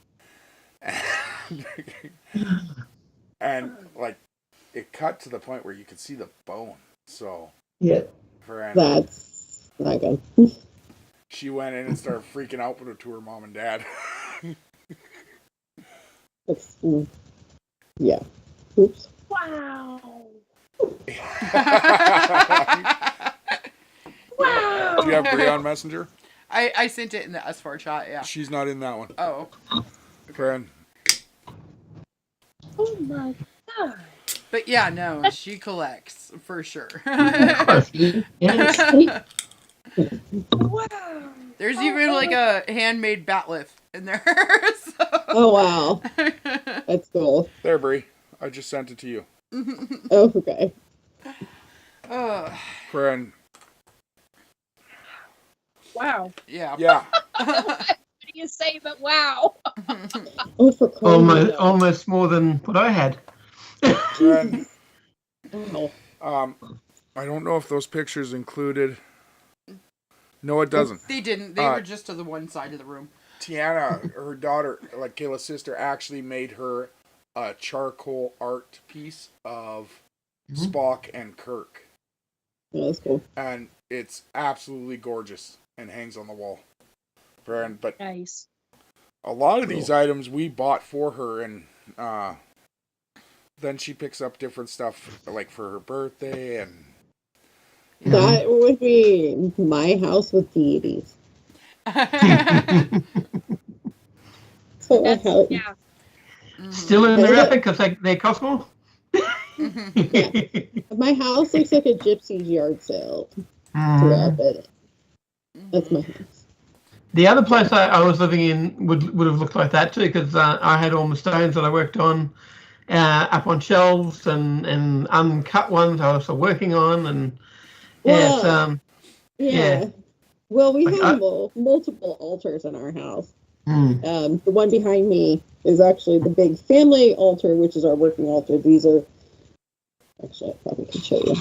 And like, it cut to the point where you could see the bone. So, yeah, that's not good. She went in and started freaking out to her mom and dad. Yeah. Oops. Wow. Wow. Do you have Breanna Messenger? I sent it in the S4 chat, yeah. She's not in that one. Oh. Friend. Oh my god. But yeah, no, she collects for sure. Wow. There's even like a handmade bat lift in there. So. Oh wow, that's cool. There, Bree. I just sent it to you. Oh, okay. Friend. Wow. Yeah. Yeah. What do you say? But wow. Oh, for almost more than what I had. Friend. Wow. I don't know if those pictures included. No, it doesn't. They didn't. They were just to the one side of the room. Tiana, her daughter, like Kayla's sister, actually made her a charcoal art piece of Spock and Kirk. Yeah, that's cool. And it's absolutely gorgeous and hangs on the wall. But Nice. a lot of these items we bought for her, and then she picks up different stuff like for her birthday and. That would be my house with deities. So That's, yeah. Still in the wrapping because they cost more? My house looks like a gypsy's yard sale throughout it. That's my house. The other place I was living in would have looked like that too, because I had all the stones that I worked on up on shelves and uncut ones I was working on, and Well, we have multiple altars in our house. The one behind me is actually the big family altar, which is our working altar. These are actually I probably can show you.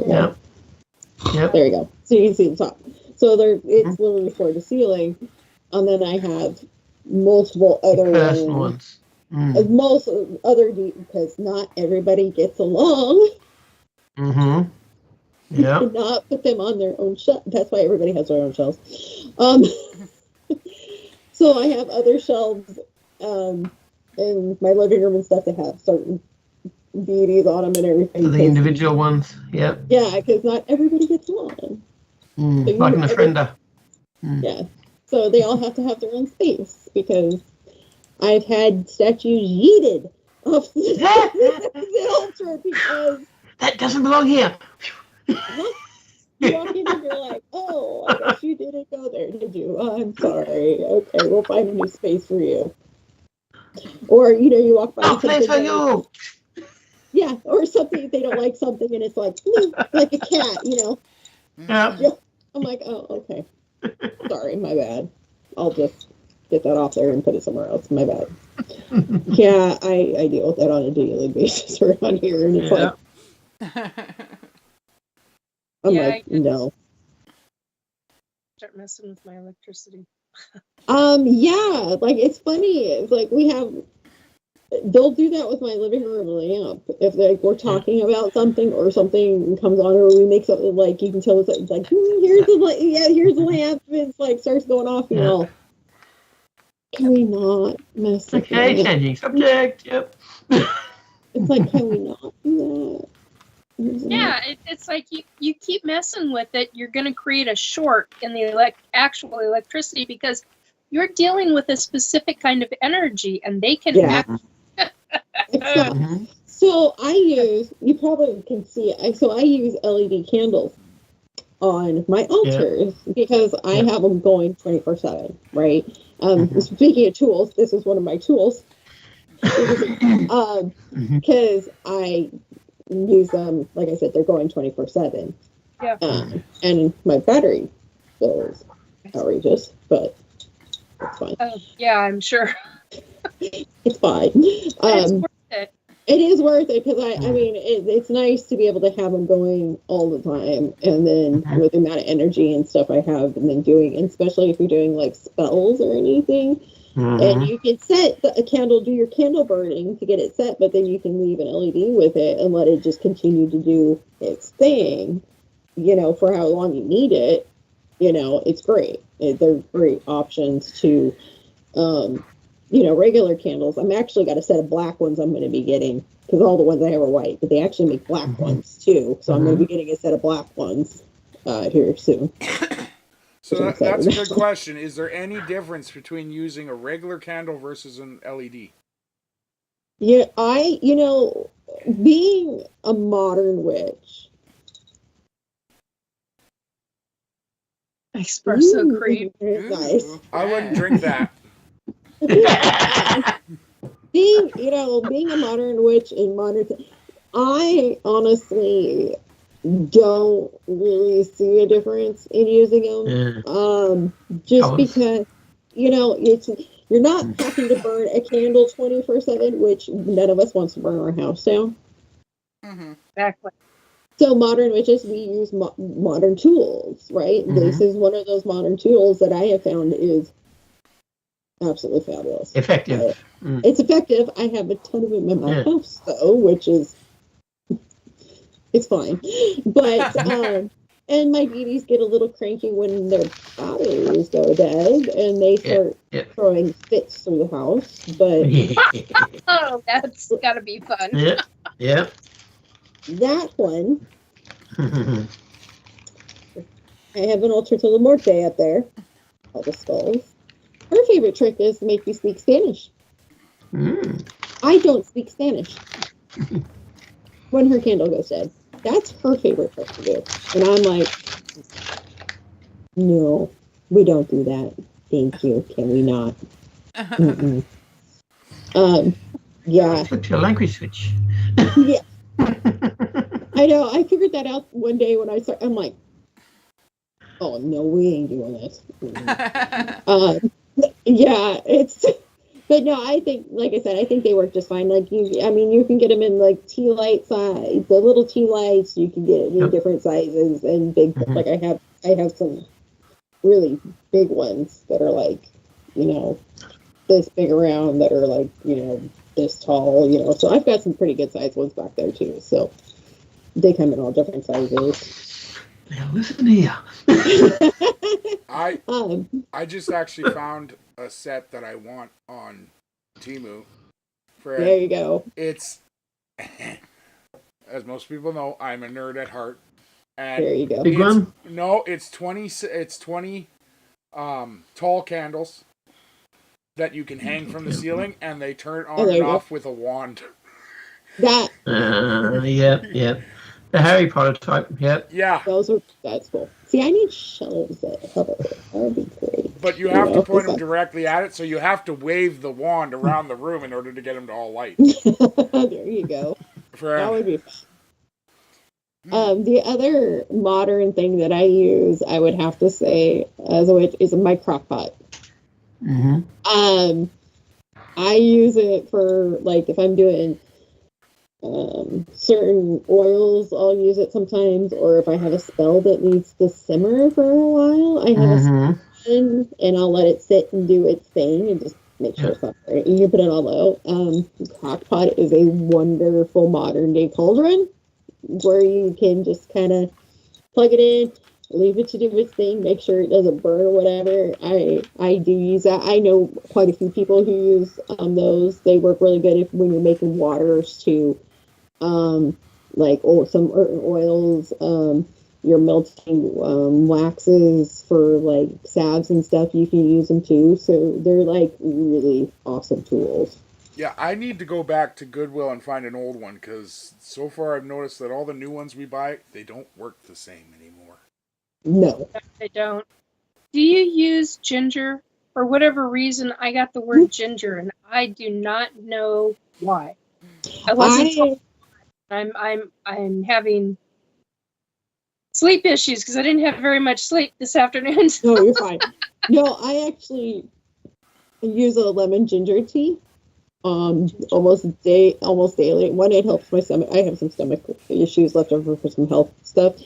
Yeah. Yep. There you go. So you can see the top. So it's literally floor to ceiling, and then I have multiple other ones. Most other because not everybody gets along. Yeah. You cannot put them on their own shelf. That's why everybody has their own shelves. So I have other shelves in my living room and stuff that have certain deities on them and everything. The individual ones, yep. Yeah, because not everybody gets along. So like an offender. Yeah. So they all have to have their own space because I've had statues yeeted off the altar because that doesn't belong here. You walk in and you're like, oh, I guess you didn't go there, did you? Oh, I'm sorry. Okay, we'll find a new space for you. Or, you walk by. Place for you. Yeah, or something, they don't like something, and it's like a cat, Yeah. I'm like, oh, okay. Sorry, my bad. I'll just get that off there and put it somewhere else. My bad. Yeah, I deal with that on a daily basis around here, and it's like, I'm like, no. Start messing with my electricity. Yeah, like it's funny. It's like they'll do that with my living room lamp. If we're talking about something or something comes on, or we make something like you can tell it's like here's the lamp. It's like starts going off. Can we not mess with that? Changing subject. Yep. It's like, can we not do that? Yeah, it's like you keep messing with it, you're going to create a short in the actual electricity because you're dealing with a specific kind of energy, and they can act. So I use, you probably can see, I use LED candles on my altars because I have them going 24/7, right? Speaking of tools, this is one of my tools. Because I use them, like I said, they're going 24/7. Yeah. And my battery bill is outrageous, but it's fine. Yeah, I'm sure. It's fine. It's worth it. It is worth it because I mean, it's nice to be able to have them going all the time, and then with the amount of energy and stuff I have, and then doing, and especially if you're doing like spells or anything. And you can set a candle, do your candle burning to get it set, but then you can leave an LED with it and let it just continue to do its thing, for how long you need it. It's great. They're great options to, regular candles. I'm actually got a set of black ones I'm going to be getting because all the ones I have are white, but they actually make black ones too. So I'm going to be getting a set of black ones here soon. So that's a good question. Is there any difference between using a regular candle versus an LED? Yeah, being a modern witch. Espresso cream. Nice. I wouldn't drink that. being a modern witch in I honestly don't really see a difference in using them. Just because, you're not having to burn a candle 24/7, which none of us wants to burn our house down. Exactly. So modern witches, we use modern tools, right? This is one of those modern tools that I have found is absolutely fabulous. Effective. It's effective. I have a ton of them in my house, though, which is, it's fine. But, and my deities get a little cranky when their batteries go dead and they start throwing fits through the house. But oh, that's got to be fun. Yeah. That one, I have an altar to La Muerte up there, all the skulls. Her favorite trick is to make you speak Spanish. I don't speak Spanish. When her candle goes dead. That's her favorite part to do. And I'm like, no, we don't do that. Thank you. Can we not? Mm-mm. Yeah. Switch your language switch. Yeah. I know. I figured that out one day when I started. I'm like, oh, no, we ain't doing this. Yeah, it's... But no, I think, like I said, I think they work just fine. Like you can get them in like tea light size, the little tea lights. You can get it in different sizes and big. Mm-hmm. Like I have some really big ones that are like, this big around that are like, this tall. So I've got some pretty good sized ones back there too. So they come in all different sizes. Now listen here. I just actually found a set that I want on Temu. There you go. It's, as most people know, I'm a nerd at heart. And there you go. Big one? No, it's 20 tall candles that you can hang from the ceiling, and they turn on and off with a wand. That. Yeah. The Harry Potter type, yep. Yeah. That's cool. See, I need shelves that hover. That would be great. But you have to point them directly at it, so you have to wave the wand around the room in order to get them to all light. There you go. That would be fun. The other modern thing that I use, I would have to say, is my crock pot. Mm-hmm. I use it for, like, if I'm doing certain oils, I'll use it sometimes, or if I have a spell that needs to simmer for a while, I have a spell and I'll let it sit and do its thing and just make sure it's not right. You can put it on low. Crockpot is a wonderful modern day cauldron where you can just kind of plug it in, leave it to do its thing, make sure it doesn't burn or whatever. I do use that. I know quite a few people who use those. They work really good when you're making waters too. Like some oils, you're melting waxes for like salves and stuff. You can use them too. So they're like really awesome tools. Yeah, I need to go back to Goodwill and find an old one because so far I've noticed that all the new ones we buy, they don't work the same anymore. No, they don't. Do you use ginger? For whatever reason, I got the word ginger, and I do not know why. I'm having sleep issues because I didn't have very much sleep this afternoon. No, you're fine. No, I actually use a lemon ginger tea almost daily. One, it helps my stomach. I have some stomach issues left over for some health stuff.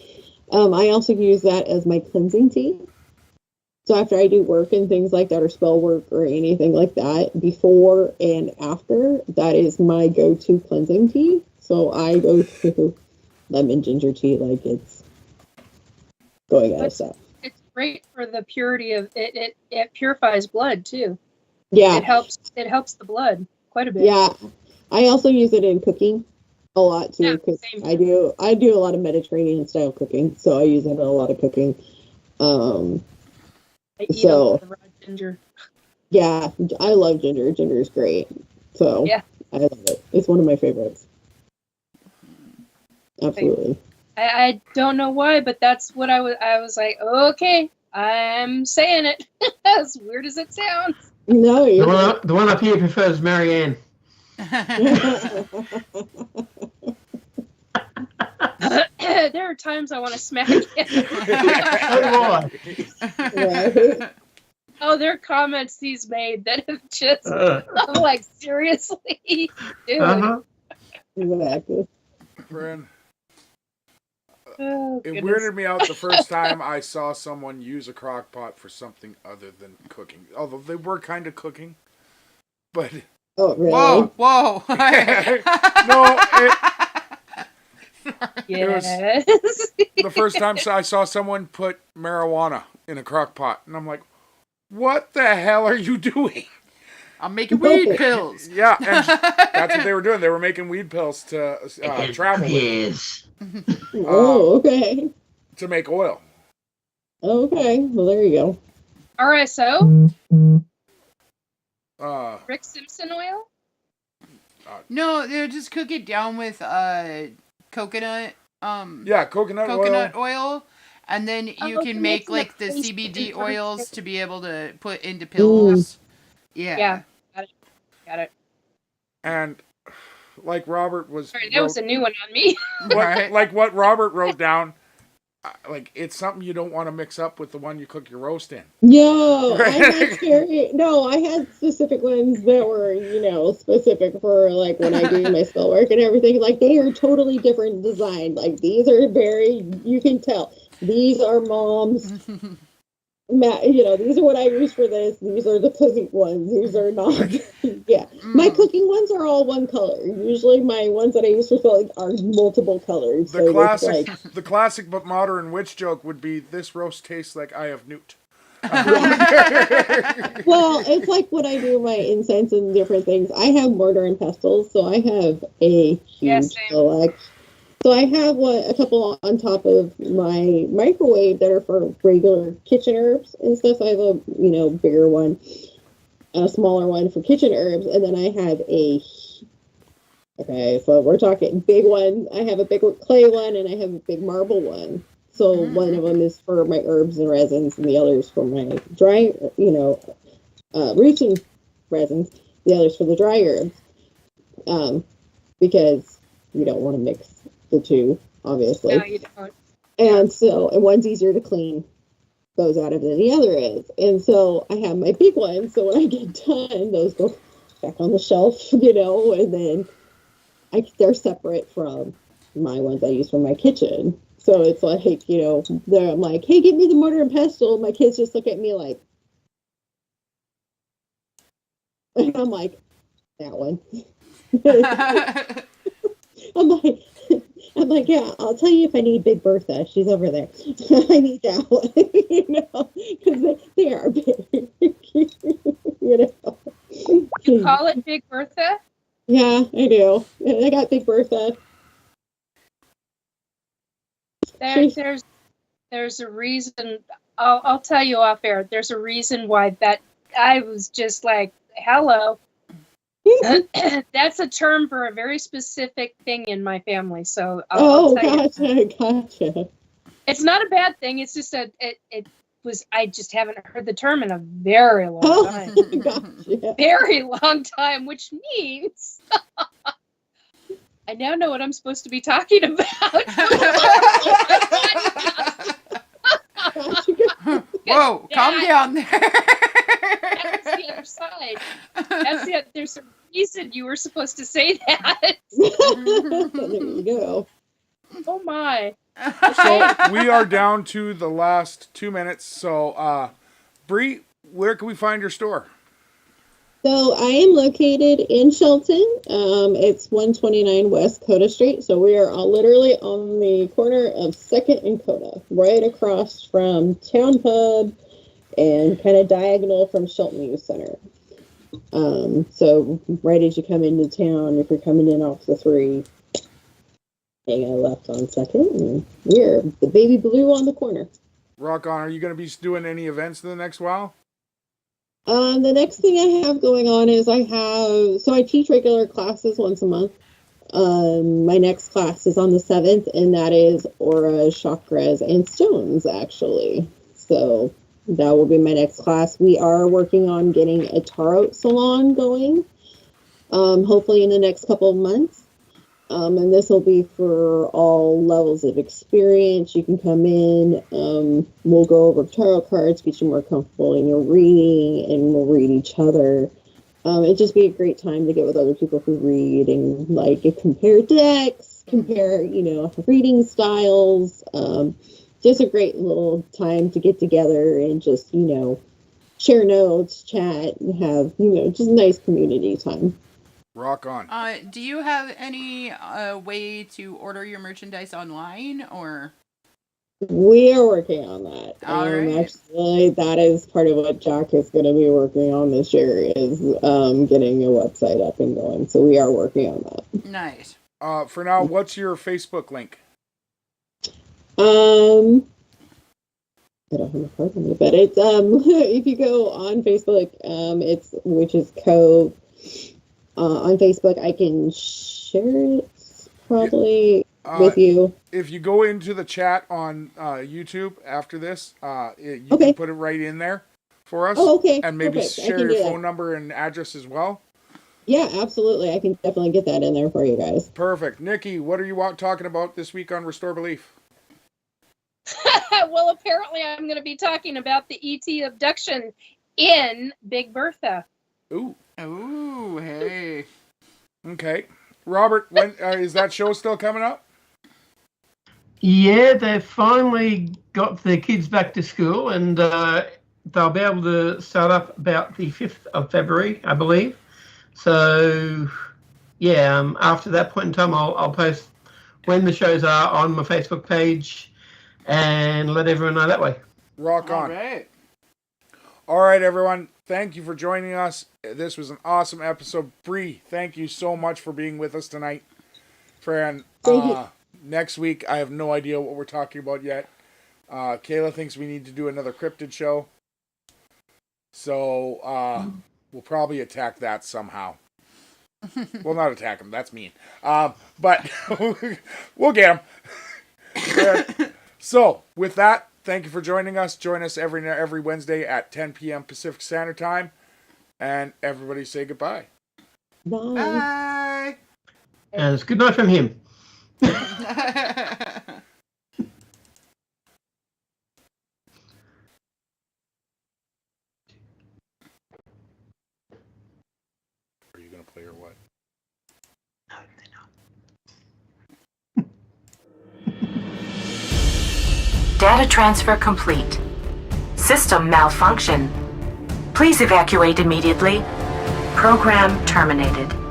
I also use that as my cleansing tea. So after I do work and things like that, or spell work or anything like that, before and after, that is my go-to cleansing tea. So I go to lemon ginger tea like it's going out of stuff. It's great for the purity of it. It purifies blood too. Yeah, it helps the blood quite a bit. Yeah, I also use it in cooking a lot too because I do a lot of Mediterranean style cooking, so I use it in a lot of cooking. I eat a lot of raw ginger. Yeah, I love ginger. Ginger is great. So yeah, I love it. It's one of my favorites. Absolutely. I don't know why, but that's what I was like, okay, I'm saying it. As weird as it sounds. No, the one up here prefers Marianne. There are times I want to smack it. Oh, there are comments he's made that have just, I'm like, seriously? Dude. Exactly. Friend. Oh, it weirded me out the first time I saw someone use a crock pot for something other than cooking. Although they were kind of cooking. But... Oh, really? Whoa. No, yes. It was the first time I saw someone put marijuana in a crock pot. And I'm like, what the hell are you doing? I'm making weed pills. Yeah, and that's what they were doing. They were making weed pills to travel with. Oh, okay. To make oil. Okay, well, there you go. All right, so... Rick Simpson oil? No, they'll just cook it down with coconut. Coconut oil. And then you can make like the CBD oils to be able to put into Mm. pills. Yeah. Got it. And like Robert was. Sorry, that was a new one on me. Right. Like what Robert wrote down. Like it's something you don't want to mix up with the one you cook your roast in. No, I had specific ones that were, specific for like when I do my spell work and everything. Like they are totally different design. Like these are you can tell these are mom's. These are what I use for this. These are the cooking ones. These are not. Yeah, my cooking ones are all one color. Usually, my ones that I use for spelling are multiple colors. The classic but modern witch joke would be, "This roast tastes like I have newt." Well, it's like when I do my incense and different things. I have mortar and pestles, so I have a huge select. So I have a couple on top of my microwave that are for regular kitchen herbs and stuff. I have a bigger one, a smaller one for kitchen herbs, and then I have so we're talking big one. I have a big clay one, and I have a big marble one. So one of them is for my herbs and resins, and the other is for my dry, roots and resins. The other's for the dry herbs, because you don't want to mix the two, obviously. No, you don't. And one's easier to clean those out of than the other is. And so I have my big one, so when I get done, those go back on the shelf, and then they're separate from my ones I use for my kitchen. So it's like, I'm like, hey, give me the mortar and pestle. My kids just look at me like, and I'm like, that one. I'm like, yeah, I'll tell you if I need Big Bertha. She's over there. I need that one, because they are big, You call it Big Bertha? Yeah, I do. I got Big Bertha. There's a reason. I'll tell you off air. There's a reason why that I was just like, hello. That's a term for a very specific thing in my family. So I'll tell you. Gotcha. It's not a bad thing. It's just that it was. I just haven't heard the term in a very long time. Gotcha. Very long time, which means I now know what I'm supposed to be talking about. Whoa, calm down there. That's the other side. There's a reason you were supposed to say that. There you go. Oh my. So we are down to the last 2 minutes. So, Bree, where can we find your store? So I am located in Shelton. It's 129 West Coda Street. So we are literally on the corner of 2nd and Coda, right across from Town Pub and kind of diagonal from Shelton Youth Center. So right as you come into town, if you're coming in off the 3, hang a left on 2nd, and we're the baby blue on the corner. Rock on. Are you going to be doing any events in the next while? The next thing I have going on is I teach regular classes once a month. My next class is on the 7th, and that is aura, chakras, and stones, actually. So that will be my next class. We are working on getting a tarot salon going, hopefully in the next couple of months. And this will be for all levels of experience. You can come in. We'll go over tarot cards, get you more comfortable in your reading, and we'll read each other. It'd just be a great time to get with other people who read and compare decks, compare, reading styles. Just a great little time to get together and just, share notes, chat, and have, just nice community time. Rock on. Do you have any way to order your merchandise online, or? We are working on that. All right. Actually, that is part of what Jack is going to be working on this year, is getting a website up and going. So we are working on that. Nice. For now, what's your Facebook link? I don't have a part on it, but it's if you go on Facebook, which is Cove. on Facebook. I can share it probably with you. If you go into the chat on YouTube after this, you Okay. can put it right in there for us. Oh, okay. And maybe Perfect. I share can your do phone that. number and address as well. Yeah, absolutely. I can definitely get that in there for you guys. Perfect. Nikki, what are you talking about this week on Restore Belief? Well, apparently I'm going to be talking about the ET abduction in Big Bertha. Ooh. Ooh, hey. Okay. Robert, when is that show still coming up? Yeah, they've finally got their kids back to school, and they'll be able to start up about the 5th of February, I believe. So, yeah, after that point in time, I'll post when the shows are on my Facebook page and let everyone know that way. Rock on. All right. All right, everyone. Thank you for joining us. This was an awesome episode. Bree, thank you so much for being with us tonight. Fran, next week, I have no idea what we're talking about yet. Kayla thinks we need to do another cryptid show. So, we'll probably attack that somehow. Well, not attack him. That's mean. But we'll get him. So, with that, thank you for joining us. Join us every Wednesday at 10 p.m. Pacific Standard Time. And everybody say goodbye. Bye. Bye. And it's good night from him. Are you going to play or what? Data transfer complete. System malfunction. Please evacuate immediately. Program terminated.